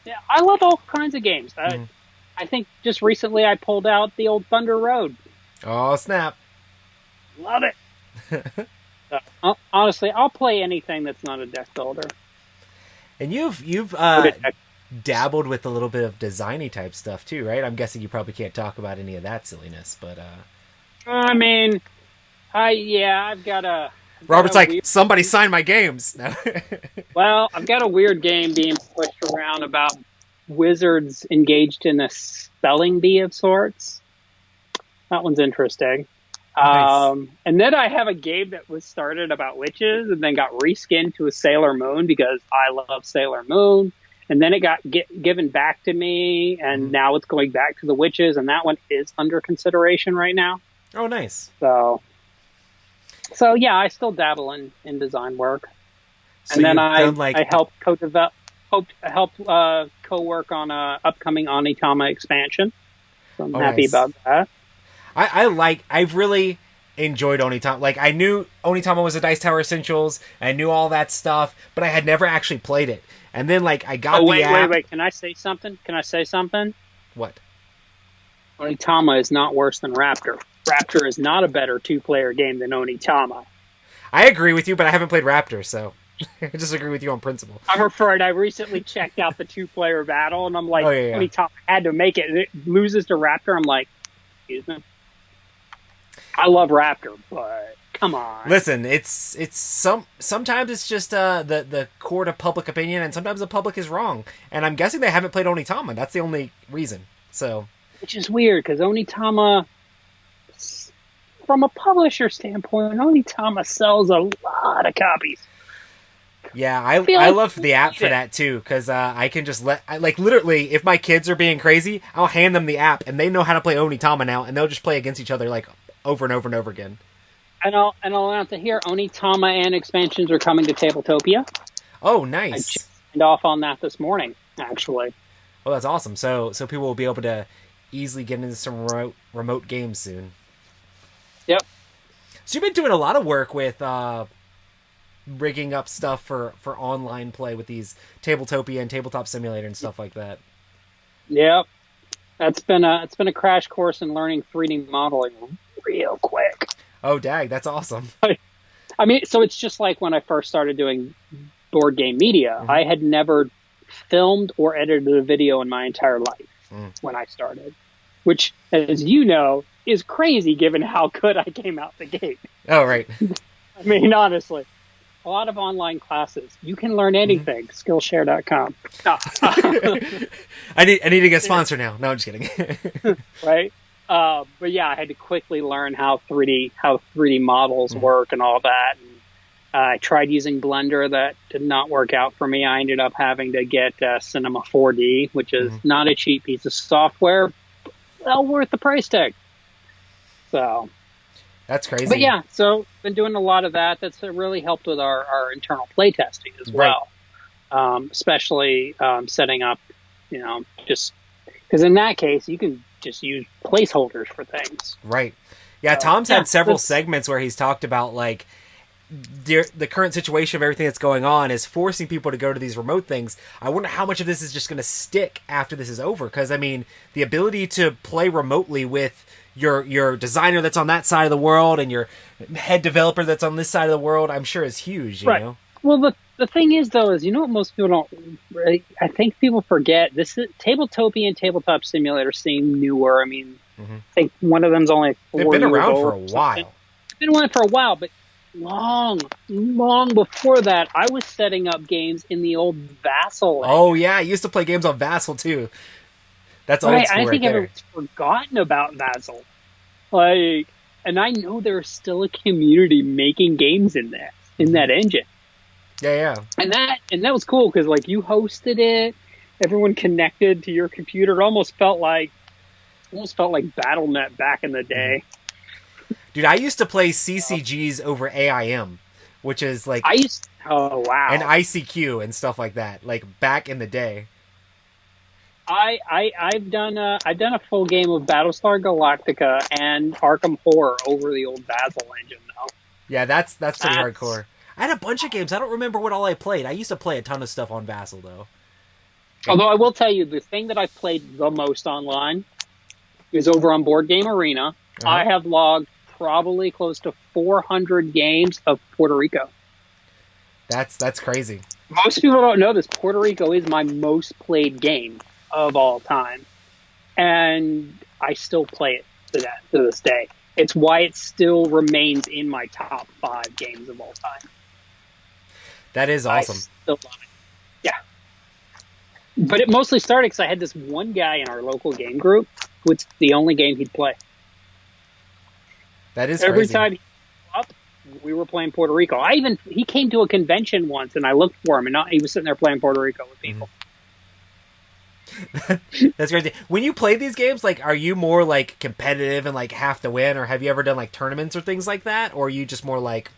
Speaker 2: yeah, I love all kinds of games. I think just recently I pulled out the old Thunder Road.
Speaker 1: Oh, snap.
Speaker 2: Love it. Honestly, I'll play anything that's not a deck builder.
Speaker 1: And you've dabbled with a little bit of designy type stuff too, right? I'm guessing you probably can't talk about any of that silliness, but
Speaker 2: I mean, I've got a
Speaker 1: Robert's like, somebody sign my games.
Speaker 2: Well, I've got a weird game being pushed around about wizards engaged in a spelling bee of sorts. That one's interesting.
Speaker 1: Nice.
Speaker 2: And then I have a game that was started about witches and then got reskinned to a Sailor Moon because I love Sailor Moon. And then it got given back to me, and now it's going back to the witches, and that one is under consideration right now.
Speaker 1: Oh, nice.
Speaker 2: So yeah, I still dabble in design work.
Speaker 1: So
Speaker 2: and then
Speaker 1: I
Speaker 2: help co-work on a upcoming Onitama expansion. So I'm happy about that.
Speaker 1: I've really enjoyed Onitama. Like, I knew Onitama was a Dice Tower Essentials, and I knew all that stuff, but I had never actually played it. And then, like, I got the app.
Speaker 2: Wait. Can I say something?
Speaker 1: What?
Speaker 2: Onitama is not worse than Raptor. Raptor is not a better two-player game than Onitama.
Speaker 1: I agree with you, but I haven't played Raptor, so I disagree with you on principle.
Speaker 2: I'm afraid I recently checked out the two-player battle, and I'm like, Onitama had to make it, and it loses to Raptor. I'm like, excuse me. I love Raptor, but come on.
Speaker 1: Listen, sometimes it's just the court of public opinion, and sometimes the public is wrong. And I'm guessing they haven't played Onitama. That's the only reason. So,
Speaker 2: which is weird because Onitama, from a publisher standpoint, Onitama sells a lot of copies.
Speaker 1: Yeah, I love the app for that too, because I can just literally, if my kids are being crazy, I'll hand them the app, and they know how to play Onitama now, and they'll just play against each other like over and over and over again.
Speaker 2: And I'll announce it here: Onitama and expansions are coming to Tabletopia.
Speaker 1: Oh, nice!
Speaker 2: I just signed off on that this morning, actually.
Speaker 1: Oh, that's awesome. So people will be able to easily get into some remote games soon.
Speaker 2: Yep.
Speaker 1: So you've been doing a lot of work with rigging up stuff for online play with these Tabletopia and Tabletop Simulator and stuff like that.
Speaker 2: Yep. It's been a crash course in learning 3D modeling real quick.
Speaker 1: Oh, dag, that's awesome.
Speaker 2: I mean, so it's just like when I first started doing board game media. I had never filmed or edited a video in my entire life when I started, which, as you know, is crazy given how good I came out the gate.
Speaker 1: Oh, right.
Speaker 2: I mean, honestly. a lot of online classes. You can learn anything. Skillshare.com. No.
Speaker 1: I need to get sponsored now. No, I'm just kidding.
Speaker 2: Right. But yeah, I had to quickly learn how 3D models work and all that. And, I tried using Blender. That did not work out for me. I ended up having to get Cinema 4D, which is not a cheap piece of software, but well worth the price tag. So
Speaker 1: that's crazy.
Speaker 2: But yeah, so been doing a lot of that. That's really helped with our internal playtesting as well, especially setting up, just because in that case you can just use placeholders for things.
Speaker 1: Right. Yeah, Tom's had several segments where he's talked about like the current situation of everything that's going on is forcing people to go to these remote things. I wonder how much of this is just going to stick after this is over. Because, I mean, the ability to play remotely with your designer that's on that side of the world and your head developer that's on this side of the world, I'm sure is huge, you know?
Speaker 2: Well, the thing is, though, is what most people don't really, I think people forget, this is, Tabletopia and Tabletop Simulator seem newer. I mean, I think one of them's only 4 years old.
Speaker 1: They've been around for a while.
Speaker 2: It's been around for a while, but long before that, I was setting up games in the old Vassal.
Speaker 1: Oh yeah, I used to play games on Vassal too. That's old school.
Speaker 2: I think everyone's forgotten about Vassal. Like, and I know there's still a community making games in that engine.
Speaker 1: Yeah.
Speaker 2: And that was cool because like you hosted it, everyone connected to your computer. It almost felt like BattleNet back in the day.
Speaker 1: Dude, I used to play CCGs over AIM, which is like
Speaker 2: oh wow,
Speaker 1: and ICQ and stuff like that, like back in the day.
Speaker 2: I've done a full game of Battlestar Galactica and Arkham Horror over the old Vassal engine though.
Speaker 1: Yeah, that's pretty hardcore. I had a bunch of games. I don't remember what all I played. I used to play a ton of stuff on Vassal though.
Speaker 2: Although I will tell you, the thing that I played the most online is over on Board Game Arena. I have logged probably close to 400 games of Puerto Rico.
Speaker 1: That's crazy.
Speaker 2: Most people don't know this. Puerto Rico is my most played game of all time. And I still play it to this day. It's why it still remains in my top 5 games of all time.
Speaker 1: That is awesome.
Speaker 2: I still love it. Yeah. But it mostly started because I had this one guy in our local game group who it's the only game he'd play.
Speaker 1: That is
Speaker 2: every
Speaker 1: crazy.
Speaker 2: time he came up, we were playing Puerto Rico. He came to a convention once, and I looked for him, and he was sitting there playing Puerto Rico with people.
Speaker 1: That's crazy. When you play these games, like, are you more like competitive and like have to win, or have you ever done like tournaments or things like that, or are you just more like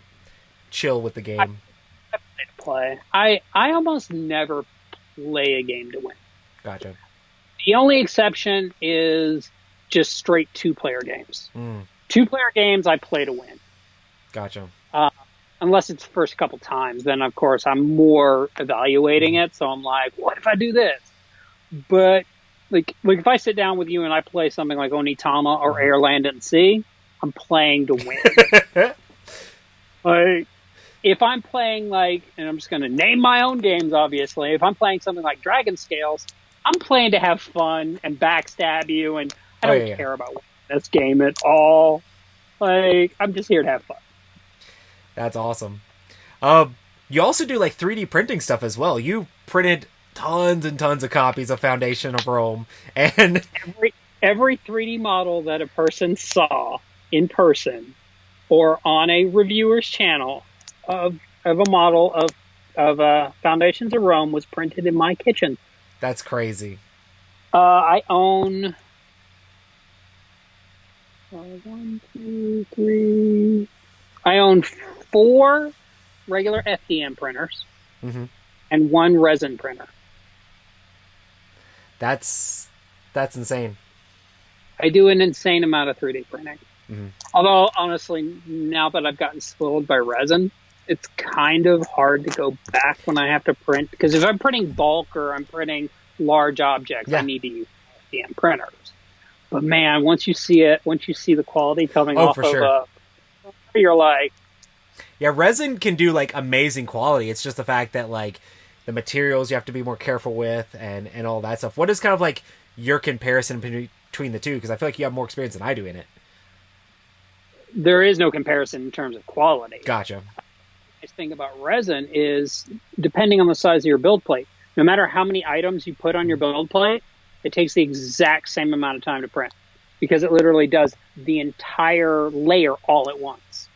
Speaker 1: chill with the game?
Speaker 2: I play. I almost never play a game to win.
Speaker 1: Gotcha.
Speaker 2: The only exception is just straight 2-player games. 2-player games I play to win.
Speaker 1: Gotcha.
Speaker 2: Unless it's the first couple times, then of course I'm more evaluating it. So I'm like, what if I do this? But like if I sit down with you and I play something like Onitama or Air, Land, and Sea, I'm playing to win. Like if I'm playing and I'm just going to name my own games, obviously. If I'm playing something like Dragon Scales, I'm playing to have fun and backstab you, and I don't care about winning this game at all. Like, I'm just here to have fun. That's
Speaker 1: awesome. You also do like 3D printing stuff as well. You printed tons and tons of copies of Foundation of Rome, and
Speaker 2: every 3D model that a person saw in person or on a reviewer's channel of a model of Foundations of Rome was printed in my kitchen.
Speaker 1: That's crazy.
Speaker 2: I own 1, 2, 3. I own 4 regular FDM printers and 1 resin printer.
Speaker 1: That's insane.
Speaker 2: I do an insane amount of 3D printing. Although, honestly, now that I've gotten spoiled by resin, it's kind of hard to go back when I have to print. Because if I'm printing bulk or I'm printing large objects, I need to use FDM printers. But man, once you see the quality coming off of you're like...
Speaker 1: Yeah, resin can do like amazing quality. It's just the fact that like the materials you have to be more careful with and all that stuff. What is kind of like your comparison between the two? Because I feel like you have more experience than I do in it.
Speaker 2: There is no comparison in terms of quality.
Speaker 1: Gotcha.
Speaker 2: nice thing about resin is, depending on the size of your build plate, no matter how many items you put on your build plate, it takes the exact same amount of time to print, because it literally does the entire layer all at once.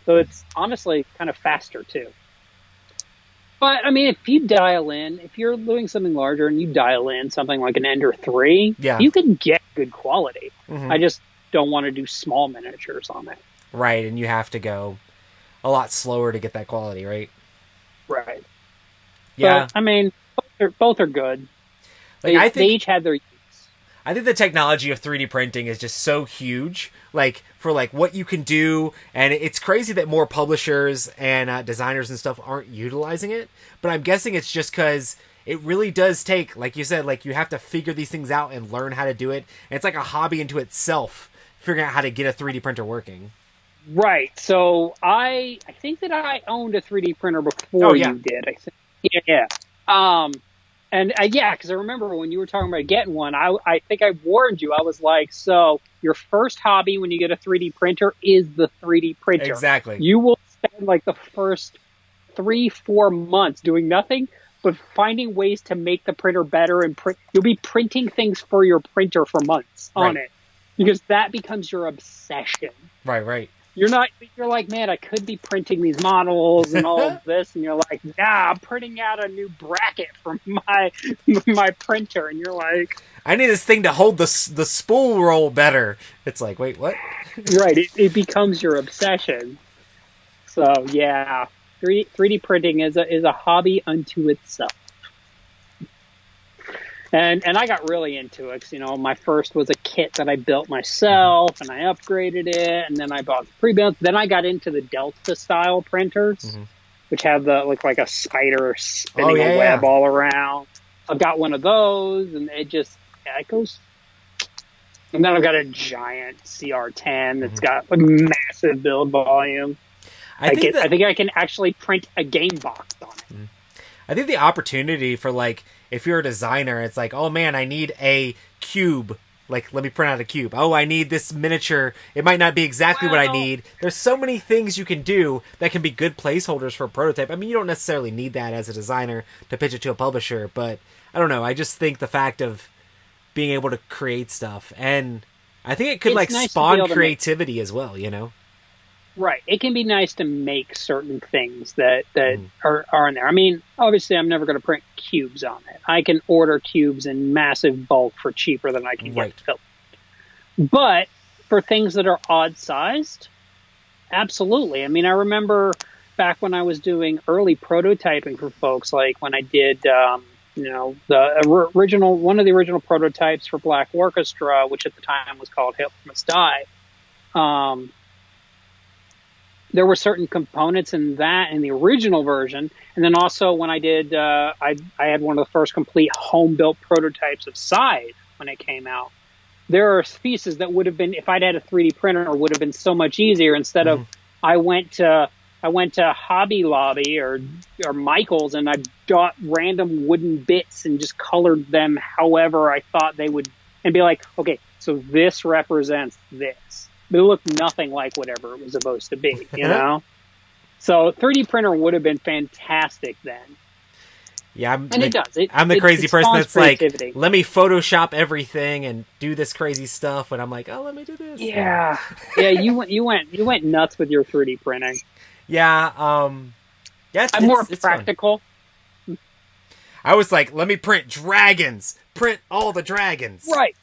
Speaker 2: So it's honestly kind of faster too. But I mean, if you dial in, if you're doing something larger and you dial in something like an Ender 3, you can get good quality. I just don't want to do small miniatures on it.
Speaker 1: Right, and you have to go a lot slower to get that quality, right?
Speaker 2: Right.
Speaker 1: Yeah.
Speaker 2: But, I mean, both are good.
Speaker 1: Like,
Speaker 2: they each had their use.
Speaker 1: I think the technology of 3D printing is just so huge, like, for like what you can do, and it's crazy that more publishers and designers and stuff aren't utilizing it. But I'm guessing it's just because it really does take, like you said, like you have to figure these things out and learn how to do it. And it's like a hobby into itself, figuring out how to get a 3D printer working.
Speaker 2: Right. So I think that I owned a 3D printer before you did. I think. Yeah. And yeah, because I remember when you were talking about getting one, I think I warned you. I was like, so your first hobby when you get a 3D printer is the 3D printer.
Speaker 1: Exactly.
Speaker 2: You will spend like the first 3-4 months doing nothing but finding ways to make the printer better and print. You'll be printing things for your printer for months on it, because that becomes your obsession.
Speaker 1: Right.
Speaker 2: You're like, man, I could be printing these models and all of this, and you're like, nah, I'm printing out a new bracket for my printer, and you're like,
Speaker 1: I need this thing to hold the spool roll better. It's like, wait, what?
Speaker 2: Right, it becomes your obsession. So yeah, 3D printing is a hobby unto itself. And I got really into it, 'cause, my first was a kit that I built myself, and I upgraded it, and then I bought the pre-built. Then I got into the Delta style printers, which have look like a spider spinning a web all around. I've got one of those, and it goes. And then I've got a giant CR10 that's got a massive build volume. I think I can actually print a game box on it.
Speaker 1: I think the opportunity for, like, if you're a designer, it's like, oh man, I need a cube. Like, let me print out a cube. Oh, I need this miniature. It might not be exactly what I need. There's so many things you can do that can be good placeholders for a prototype. I mean, you don't necessarily need that as a designer to pitch it to a publisher, but I don't know. I just think the fact of being able to create stuff, and I think it could nice spawn creativity as well,
Speaker 2: Right. It can be nice to make certain things that are in there. I mean, obviously, I'm never going to print cubes on it. I can order cubes in massive bulk for cheaper than I can get filled. But for things that are odd-sized, absolutely. I mean, I remember back when I was doing early prototyping for folks, like when I did, the one of the original prototypes for Black Orchestra, which at the time was called Hail Must Die. There were certain components in the original version, and then also when I did, I had one of the first complete home-built prototypes of Scythe when it came out. There are pieces that would have been, if I'd had a 3D printer, would have been so much easier. Instead of, I went to Hobby Lobby or Michael's, and I got random wooden bits and just colored them however I thought they would, and be like, okay, so this represents this. But it looked nothing like whatever it was supposed to be, So 3D printer would have been fantastic then.
Speaker 1: Yeah,
Speaker 2: it does.
Speaker 1: I'm the crazy person that's creativity. Like, let me Photoshop everything and do this crazy stuff, and I'm like, oh, let me do this.
Speaker 2: Yeah, you went nuts with your 3D printing.
Speaker 1: Yeah, I'm more
Speaker 2: practical.
Speaker 1: Fun. I was like, let me print dragons, print all the dragons.
Speaker 2: Right.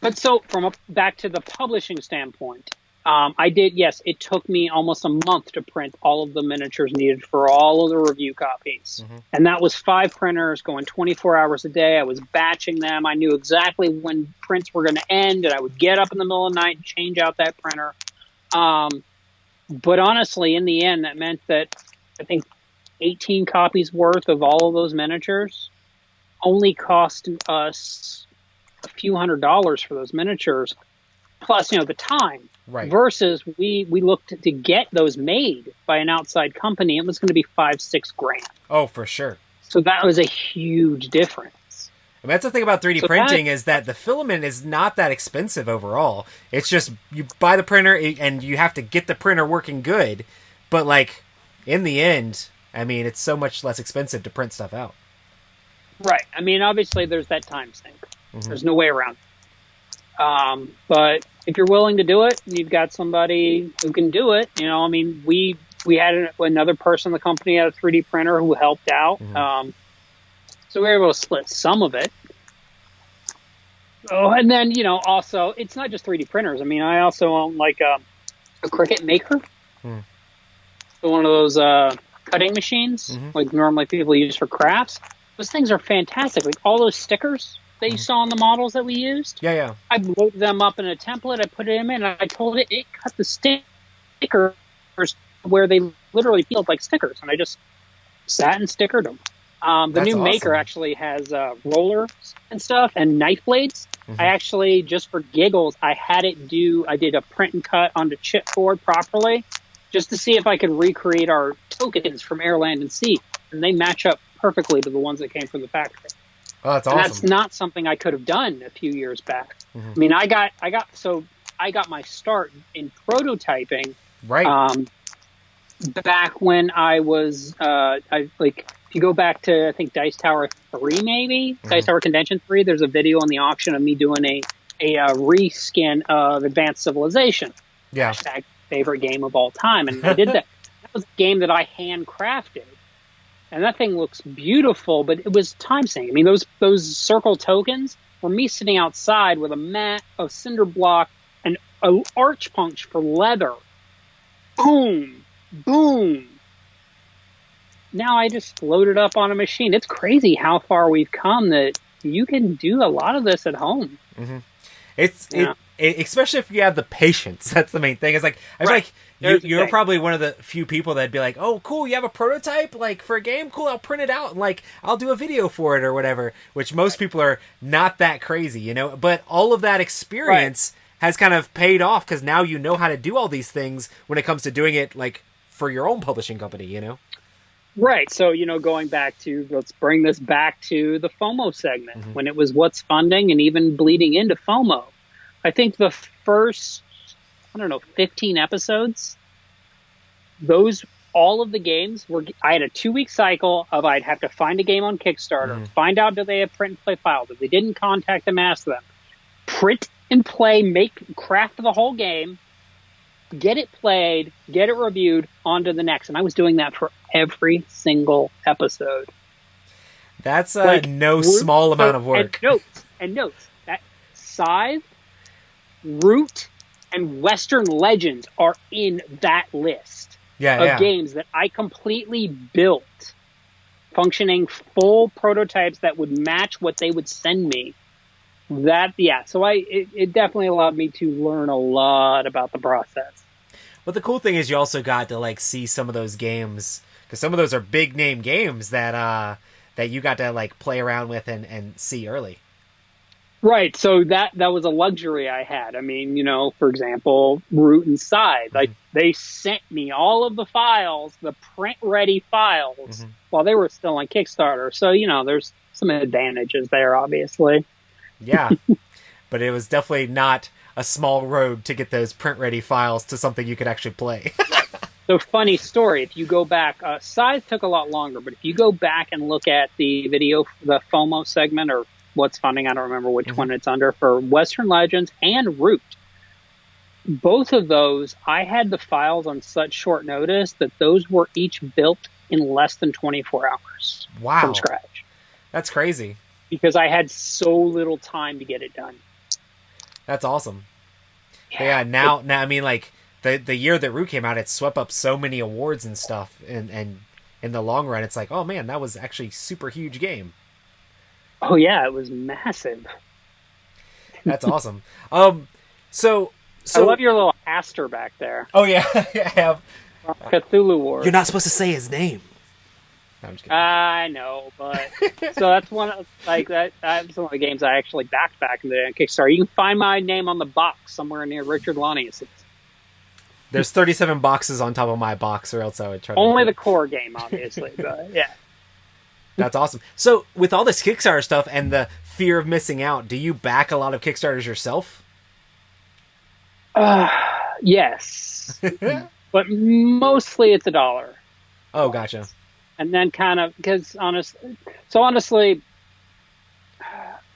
Speaker 2: But so back to the publishing standpoint, I did, yes, it took me almost a month to print all of the miniatures needed for all of the review copies. And that was 5 printers going 24 hours a day. I was batching them. I knew exactly when prints were going to end, and I would get up in the middle of the night and change out that printer. But honestly, in the end, that meant that I think 18 copies worth of all of those miniatures only cost us a few $100s for those miniatures, plus the time.
Speaker 1: Right.
Speaker 2: Versus we looked to get those made by an outside company. It was going to be $5-6 grand.
Speaker 1: Oh, for sure.
Speaker 2: So that was a huge difference.
Speaker 1: I mean, that's the thing about 3D
Speaker 2: So
Speaker 1: printing is that the filament is not that expensive overall. It's just you buy the printer and you have to get the printer working good. But like in the end, I mean, it's so much less expensive to print stuff out.
Speaker 2: Right. I mean, obviously there's that time sink. There's no way around it. But if you're willing to do it, you've got somebody who can do it. You know, I mean, we had another person in the company had a 3D printer who helped out. So we were able to split some of it. Oh, and then, you know, also, it's not just 3D printers. I mean, I also own, like, a Cricut Maker. One of those cutting machines, like normally people use for crafts. Those things are fantastic. Like, all those stickers that you saw on the models that we used.
Speaker 1: Yeah.
Speaker 2: I loaded them up in a template. I put it in, and I told it cut the stickers where they literally feel like stickers. And I just sat and stickered them. The new Maker actually has rollers and stuff and knife blades. I actually, just for giggles, I did a print and cut onto chipboard properly just to see if I could recreate our tokens from Air, Land, and Sea. And they match up perfectly to the ones that came from the factory.
Speaker 1: Oh, that's awesome.
Speaker 2: And that's not something I could have done a few years back. I mean, I got my start in prototyping.
Speaker 1: Right.
Speaker 2: Back when I was, if you go back to, I think, Dice Tower 3, maybe? Dice Tower Convention 3, there's a video on the auction of me doing a reskin of Advanced Civilization.
Speaker 1: Yeah.
Speaker 2: Hashtag favorite game of all time. And I did that. That was a game that I handcrafted. And that thing looks beautiful, but it was time sink. I mean, those circle tokens were me sitting outside with a mat, a cinder block, and an arch punch for leather. Boom! Boom! Now I just load it up on a machine. It's crazy how far we've come that you can do a lot of this at home.
Speaker 1: Especially if you have the patience. That's the main thing. It's like I feel like you're probably one of the few people that'd be like, "Oh, cool, you have a prototype like for a game? Cool, I'll print it out and like I'll do a video for it or whatever." Which most people are not that crazy, you know. But all of that experience has kind of paid off because now you know how to do all these things when it comes to doing it like for your own publishing company, you know.
Speaker 2: Right. So, you know, going back to, let's bring this back to the FOMO segment when it was what's funding and even bleeding into FOMO. I think the first, 15 episodes, all of the games I had a 2-week cycle of I'd have to find a game on Kickstarter, find out do they have print and play files. If they didn't, contact them, ask them. Print and play, craft the whole game, get it played, get it reviewed, on to the next. And I was doing that for every single episode.
Speaker 1: That's no small amount of work.
Speaker 2: And notes. That Scythe, Root, and Western Legends are in that list of games that I completely built, functioning full prototypes that would match what they would send me. So it definitely allowed me to learn a lot about the process.
Speaker 1: But the cool thing is you also got to like see some of those games, because some of those are big name games that you got to like play around with and see early.
Speaker 2: Right. So that was a luxury I had. I mean, you know, for example, Root and Scythe, they sent me all of the files, the print ready files, while they were still on Kickstarter. So, you know, there's some advantages there, obviously.
Speaker 1: Yeah. But it was definitely not a small road to get those print-ready files to something you could actually play.
Speaker 2: So, funny story. If you go back, Scythe took a lot longer, but if you go back and look at the video, the FOMO segment, or what's funding, I don't remember which one it's under, for Western Legends and Root, both of those, I had the files on such short notice that those were each built in less than 24 hours.
Speaker 1: Wow.
Speaker 2: From scratch.
Speaker 1: That's crazy.
Speaker 2: Because I had so little time to get it done.
Speaker 1: That's awesome. Yeah, now I mean, like the year that Root came out, it swept up so many awards and stuff, and in the long run, it's like, oh man, that was actually a super huge game.
Speaker 2: Oh yeah, it was massive.
Speaker 1: That's awesome. So
Speaker 2: I love your little Aster back there.
Speaker 1: Oh yeah, I have
Speaker 2: Cthulhu Wars.
Speaker 1: You're not supposed to say his name. No, I'm just kidding.
Speaker 2: I know, but so that's one of that's one of the games I actually backed back in the day on Kickstarter. You can find my name on the box somewhere near Richard Lonnius.
Speaker 1: There's 37 boxes on top of my box, or else I would try.
Speaker 2: Only the core game, obviously, but yeah.
Speaker 1: That's awesome. So with all this Kickstarter stuff and the fear of missing out, do you back a lot of Kickstarters yourself?
Speaker 2: Yes, but mostly it's $1.
Speaker 1: Oh, gotcha.
Speaker 2: And then kind of, because honestly,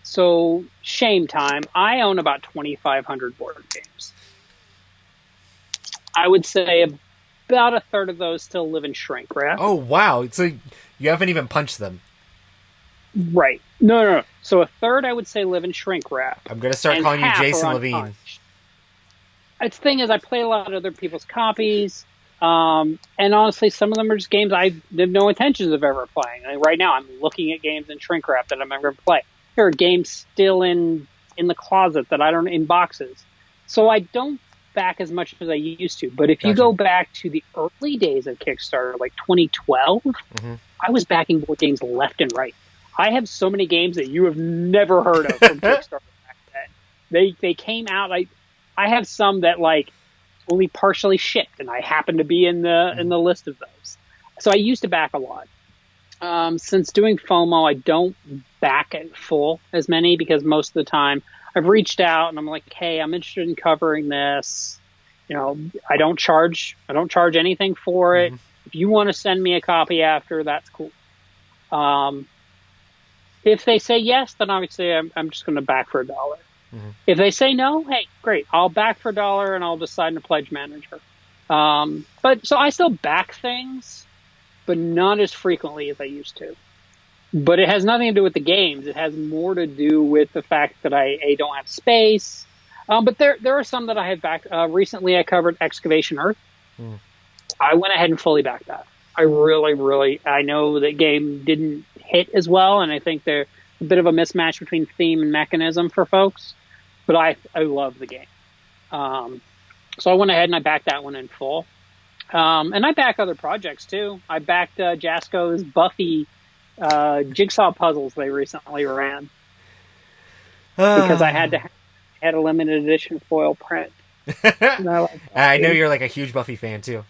Speaker 2: so shame time, I own about 2,500 board games. I would say about a third of those still live in shrink wrap.
Speaker 1: Oh, wow. So you haven't even punched them.
Speaker 2: Right. No. So a third, I would say, live in shrink wrap.
Speaker 1: I'm going to start calling you Jason Levine.
Speaker 2: Punch. The thing is, I play a lot of other people's copies. And honestly, some of them are just games I have no intentions of ever playing. Like right now, I'm looking at games in shrink wrap that I'm never going to play. There are games still in the closet that I don't, in boxes. So I don't back as much as I used to. But if you go back to the early days of Kickstarter, like 2012, I was backing board games left and right. I have so many games that you have never heard of from Kickstarter back then. They came out. I have some that like only partially shipped, and I happen to be in the list of those. So I used to back a lot. Since doing FOMO, I don't back at full as many because most of the time I've reached out and I'm like, hey, I'm interested in covering this. You know, I don't charge anything for it. If you want to send me a copy after, that's cool. If they say yes, then obviously I'm just going to back for $1. If they say no, hey, great. I'll back for $1 and I'll decide to pledge manager. But so I still back things, but not as frequently as I used to. But it has nothing to do with the games. It has more to do with the fact that I don't have space. But there are some that I have backed. Recently, I covered Excavation Earth. I went ahead and fully backed that. I know that game didn't hit as well, and I think there's a bit of a mismatch between theme and mechanism for folks. But I love the game. So I went ahead and I backed that one in full. And I back other projects too. I backed Jasco's Buffy jigsaw puzzles they recently ran because I had a limited edition foil print.
Speaker 1: I know you're like a huge Buffy fan too.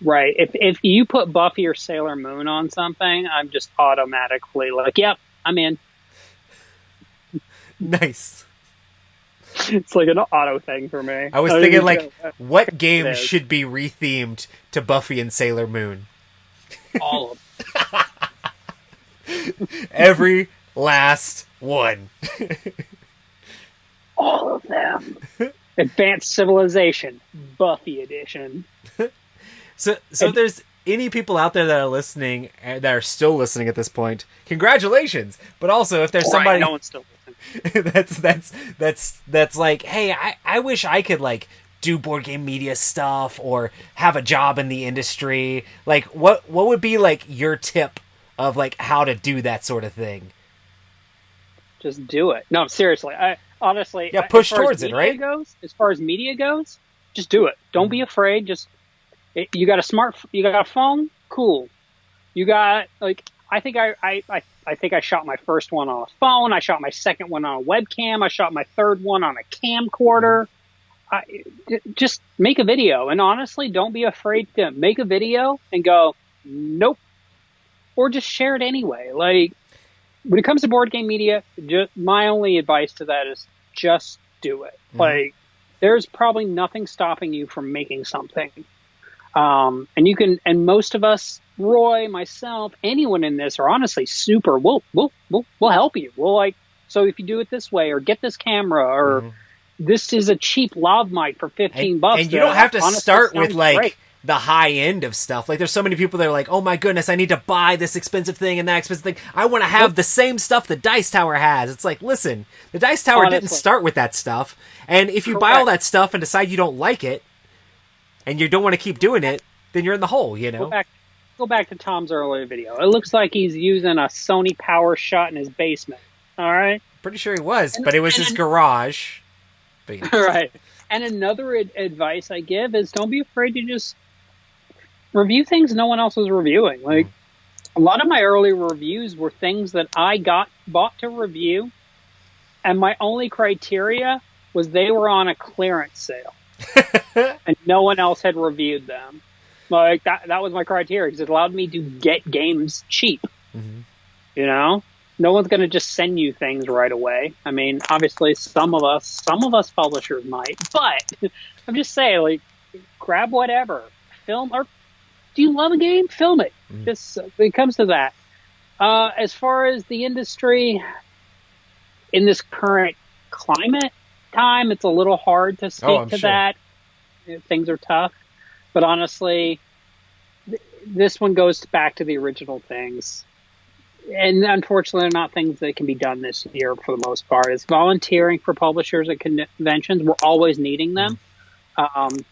Speaker 2: Right. If you put Buffy or Sailor Moon on something, I'm just automatically like, yep, I'm in.
Speaker 1: Nice.
Speaker 2: It's like an auto thing for me.
Speaker 1: I was thinking, like, what game should be rethemed to Buffy and Sailor Moon?
Speaker 2: All of them.
Speaker 1: Every last one.
Speaker 2: All of them. Advanced Civilization, Buffy edition.
Speaker 1: So if there's any people out there that are listening, that are still listening at this point, congratulations. But also, if there's somebody,
Speaker 2: no one's still listening.
Speaker 1: that's like, hey, I wish I could like do board game media stuff or have a job in the industry. Like, what would be like your tip of like how to do that sort of thing?
Speaker 2: Just do it. No, seriously. Honestly,
Speaker 1: push towards it, right?
Speaker 2: As far as media goes, just do it. Don't be afraid. You got a phone? Cool. You got I think I shot my first one on a phone. I shot my second one on a webcam. I shot my third one on a camcorder. Just make a video. And honestly, don't be afraid to make a video and go, nope. Or just share it anyway. Like, when it comes to board game media, my only advice to that is just do it. Like, there's probably nothing stopping you from making something. And you can, and most of us, Roy, myself, anyone in this are honestly super. We'll help you. So if you do it this way, or get this camera, or this is a cheap lav mic for $15.
Speaker 1: And you don't have to start with like great. The high end of stuff. Like, there's so many people that are like, oh my goodness, I need to buy this expensive thing and that expensive thing. I want to have the same stuff the Dice Tower has. It's like, listen, the Dice Tower didn't start with that stuff. And if you buy all that stuff and decide you don't like it, and you don't want to keep doing it, then you're in the hole, you know?
Speaker 2: Go back to Tom's earlier video. It looks like he's using a Sony Power Shot in his basement. All right?
Speaker 1: Pretty sure he was, but it was his garage. But, yeah.
Speaker 2: Right. And another advice I give is don't be afraid to just review things no one else was reviewing. Like, a lot of my early reviews were things that I bought to review, and my only criteria was they were on a clearance sale. And no one else had reviewed them. Like, that was my criteria, because it allowed me to get games cheap. You know? No one's going to just send you things right away. I mean, obviously, some of us publishers might, but I'm just saying, like, grab whatever, film, or do you love a game? Film it. Just when it comes to that. As far as the industry in this current climate time, it's a little hard to speak to that. Things are tough, but honestly, this one goes back to the original things. And unfortunately, they're not things that can be done this year for the most part. It's volunteering for publishers at conventions. We're always needing them. In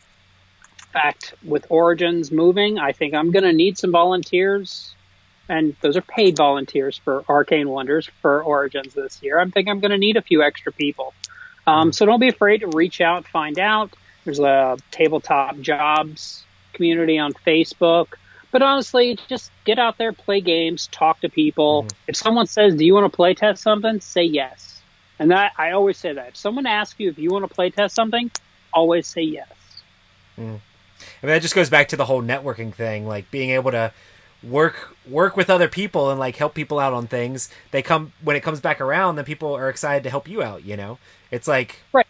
Speaker 2: fact, with Origins moving, I think I'm going to need some volunteers. And those are paid volunteers for Arcane Wonders for Origins this year. I think I'm going to need a few extra people. So don't be afraid to reach out and find out. There's a tabletop jobs community on Facebook. But honestly, just get out there, play games, talk to people. If someone says, do you want to play test something? Say yes. And that I always say that. If someone asks you if you want to play test something, always say yes.
Speaker 1: I mean, that just goes back to the whole networking thing, like being able to work with other people and like help people out on things. When it comes back around, then people are excited to help you out, you know? It's like...
Speaker 2: Right.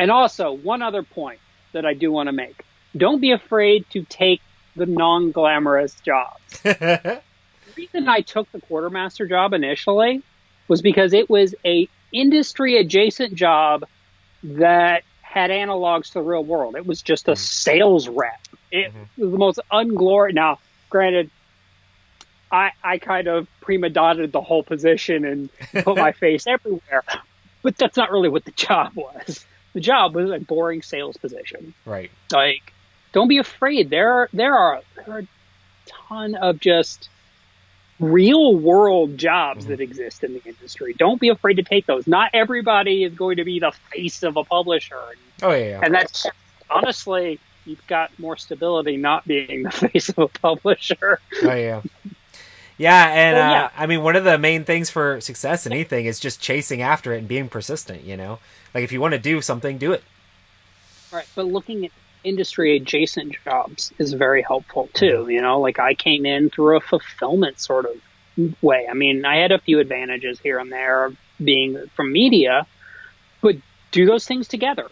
Speaker 2: Also, one other point that I do want to make. Don't be afraid to take the non-glamorous jobs. The reason I took the quartermaster job initially was because it was a industry adjacent job that had analogs to the real world. It was just a sales rep. It was the most unglorious. Now, granted, I kind of prima donnaed the whole position and put my face everywhere, but that's not really what the job was. The job was a boring sales position.
Speaker 1: Right.
Speaker 2: Like, don't be afraid. There are a ton of just real world jobs that exist in the industry. Don't be afraid to take those. Not everybody is going to be the face of a publisher. And that's honestly, you've got more stability not being the face of a publisher.
Speaker 1: I mean, one of the main things for success in anything is just chasing after it and being persistent, you know? Like, if you want to do something, do it.
Speaker 2: Right, but looking at industry adjacent jobs is very helpful too. You know, like I came in through a fulfillment sort of way. I mean, I had a few advantages here and there being from media, but do those things together,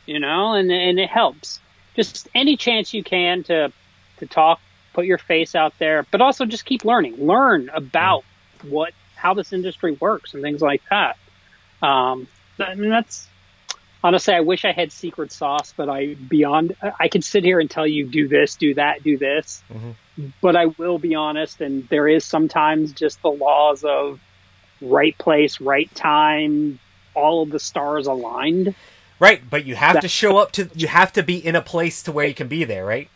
Speaker 2: you know, and it helps. Just any chance you can to talk, put your face out there, but also just keep learn about how this industry works and things like that. I mean, that's honestly, I wish I had secret sauce, but I could sit here and tell you, do this, do that, do this. But I will be honest, and there is sometimes just the laws of right place, right time, all of the stars aligned.
Speaker 1: Right, but you have to you have to be in a place to where you can be there, right?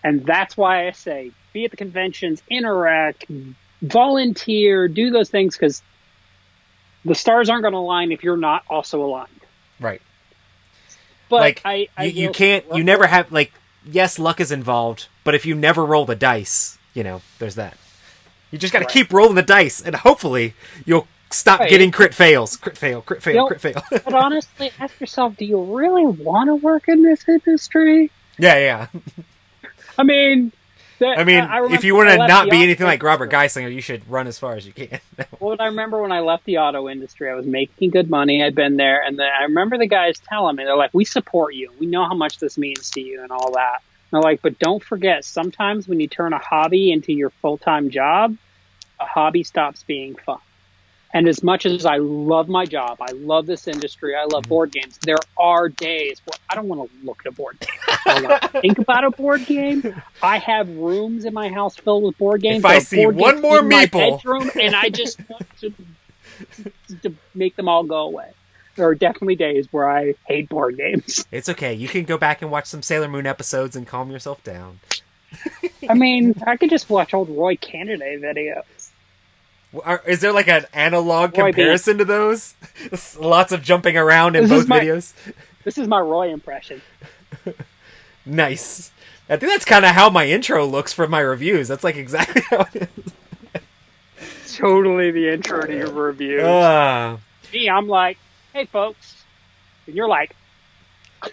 Speaker 2: And that's why I say, be at the conventions, interact, volunteer, do those things, because the stars aren't going to align if you're not also aligned.
Speaker 1: Right.
Speaker 2: But
Speaker 1: like, you can't, you never have, like, yes, luck is involved, but if you never roll the dice, you know, there's that. You just got to keep rolling the dice, and hopefully you'll stop getting crit fails. Crit fail, crit fail, crit fail.
Speaker 2: But honestly, ask yourself, do you really want to work in this industry?
Speaker 1: Yeah.
Speaker 2: I mean,
Speaker 1: if you want to not be anything like Robert Geistlinger, you should run as far as you can.
Speaker 2: Well, I remember when I left the auto industry, I was making good money. I'd been there, and then I remember the guys telling me, they're like, we support you. We know how much this means to you and all that. And they're like, but don't forget, sometimes when you turn a hobby into your full-time job, a hobby stops being fun. And as much as I love my job, I love this industry, I love board games, there are days where I don't want to look at a board game. I don't want to think about a board game. I have rooms in my house filled with board games.
Speaker 1: If I see one more meeple,
Speaker 2: bedroom, and I just want to make them all go away. There are definitely days where I hate board games.
Speaker 1: It's okay. You can go back and watch some Sailor Moon episodes and calm yourself down.
Speaker 2: I mean, I could just watch old Roy Candidate videos.
Speaker 1: Is there like an analog comparison to those? Lots of jumping around in both videos.
Speaker 2: This is my Roy impression.
Speaker 1: Nice. I think that's kind of how my intro looks for my reviews. That's like exactly how it is.
Speaker 2: Totally the intro to your reviews. Me, I'm like, hey folks. And you're like,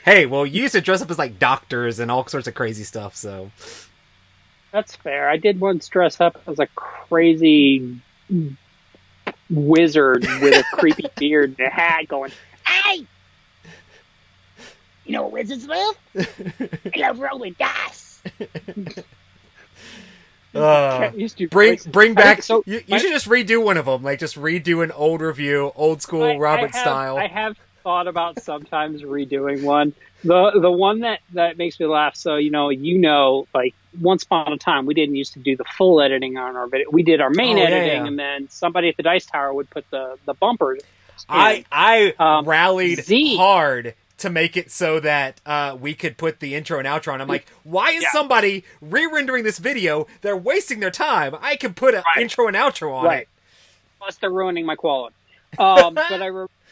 Speaker 1: hey, well, you used to dress up as like doctors and all sorts of crazy stuff, so.
Speaker 2: That's fair. I did once dress up as a crazy wizard with a creepy beard and a hat going, "Hey, you know what wizards love? They love rolling dice."
Speaker 1: Bring back. You should just redo one of them. Like, just redo an old review, old school Robert style.
Speaker 2: I have thought about sometimes redoing one. The one that makes me laugh. So like once upon a time we didn't used to do the full editing on our video. We did our main editing, and then somebody at the Dice Tower would put the bumpers.
Speaker 1: I rallied hard to make it so that we could put the intro and outro on. I'm like, why is somebody re-rendering this video? They're wasting their time. I can put an intro and outro on it.
Speaker 2: Plus, they're ruining my quality. But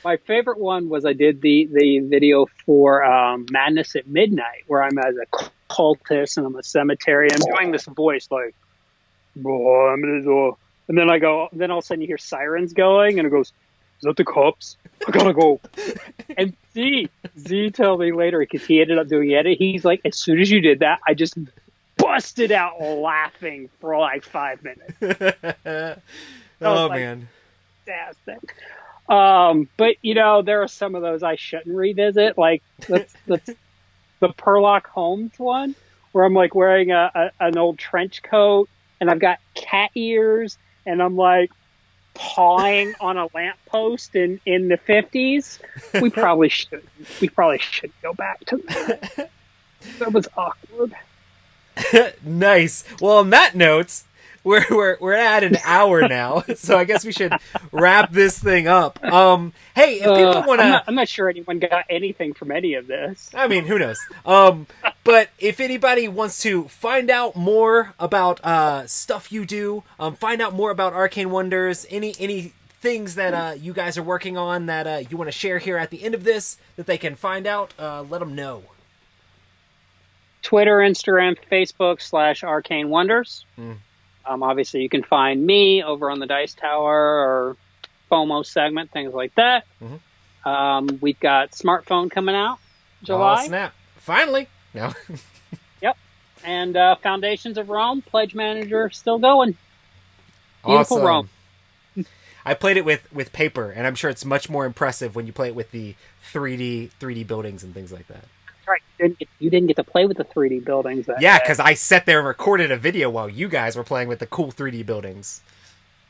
Speaker 2: my favorite one was I did the video for Madness at Midnight, where I'm as a cultist and I'm a cemetery. I'm doing this voice like, and then all of a sudden you hear sirens going, and it goes, "Is that the cops? I gotta go." And Z told me later, because he ended up doing the edit, he's like, as soon as you did that, I just busted out laughing for like 5 minutes.
Speaker 1: Man.
Speaker 2: Fantastic. But there are some of those I shouldn't revisit, like the Perlock Holmes one, where I'm like wearing an old trench coat and I've got cat ears and I'm like pawing on a lamppost in the 50s. We probably should go back to that. That was awkward.
Speaker 1: Nice. Well, on that note, we're at an hour now, so I guess we should wrap this thing up. Hey, if people want to,
Speaker 2: I'm not sure anyone got anything from any of this.
Speaker 1: I mean, who knows? But if anybody wants to find out more about stuff you do, find out more about Arcane Wonders, any things that you guys are working on that you want to share here at the end of this that they can find out, let them know.
Speaker 2: Twitter, Instagram, Facebook /Arcane Wonders. Obviously, you can find me over on the Dice Tower or FOMO segment, things like that. We've got smartphone coming out July.
Speaker 1: Oh, snap. Finally. No.
Speaker 2: Yep. And Foundations of Rome, Pledge Manager, still going. Beautiful
Speaker 1: awesome.
Speaker 2: Rome.
Speaker 1: I played it with paper, and I'm sure it's much more impressive when you play it with the 3D buildings and things like that.
Speaker 2: Right, you didn't get to play with the 3D buildings.
Speaker 1: Yeah, because I sat there and recorded a video while you guys were playing with the cool 3D buildings.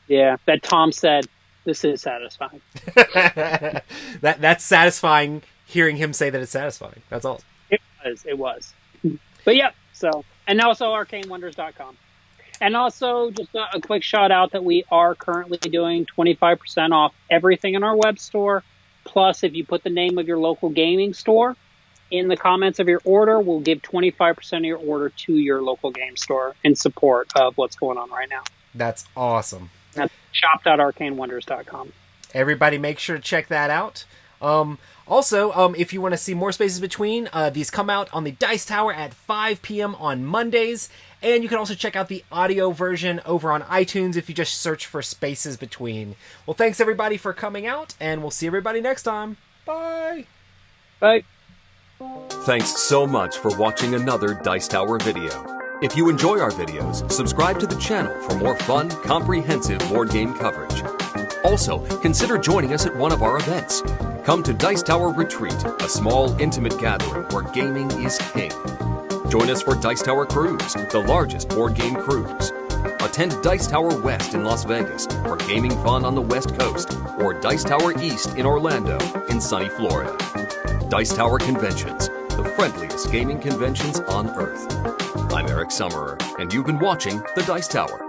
Speaker 2: Yeah, that Tom said, "This is satisfying."
Speaker 1: That's satisfying. Hearing him say that it's satisfying. That's all.
Speaker 2: It was. But yeah, and also ArcaneWonders.com. And also, just a quick shout out that we are currently doing 25% off everything in our web store. Plus, if you put the name of your local gaming store in the comments of your order, we'll give 25% of your order to your local game store in support of what's going on right now.
Speaker 1: That's awesome.
Speaker 2: That's shop.arcanewonders.com.
Speaker 1: Everybody make sure to check that out. Also, if you want to see more Spaces Between, these come out on the Dice Tower at 5 p.m. on Mondays. And you can also check out the audio version over on iTunes if you just search for Spaces Between. Well, thanks everybody for coming out, and we'll see everybody next time. Bye!
Speaker 2: Bye!
Speaker 3: Thanks so much for watching another Dice Tower video. If you enjoy our videos, subscribe to the channel for more fun, comprehensive board game coverage. Also, consider joining us at one of our events. Come to Dice Tower Retreat, a small, intimate gathering where gaming is king. Join us for Dice Tower Cruise, the largest board game cruise. Attend Dice Tower West in Las Vegas for gaming fun on the West Coast, or Dice Tower East in Orlando in sunny Florida. Dice Tower Conventions, the friendliest gaming conventions on Earth. I'm Eric Summerer, and you've been watching The Dice Tower.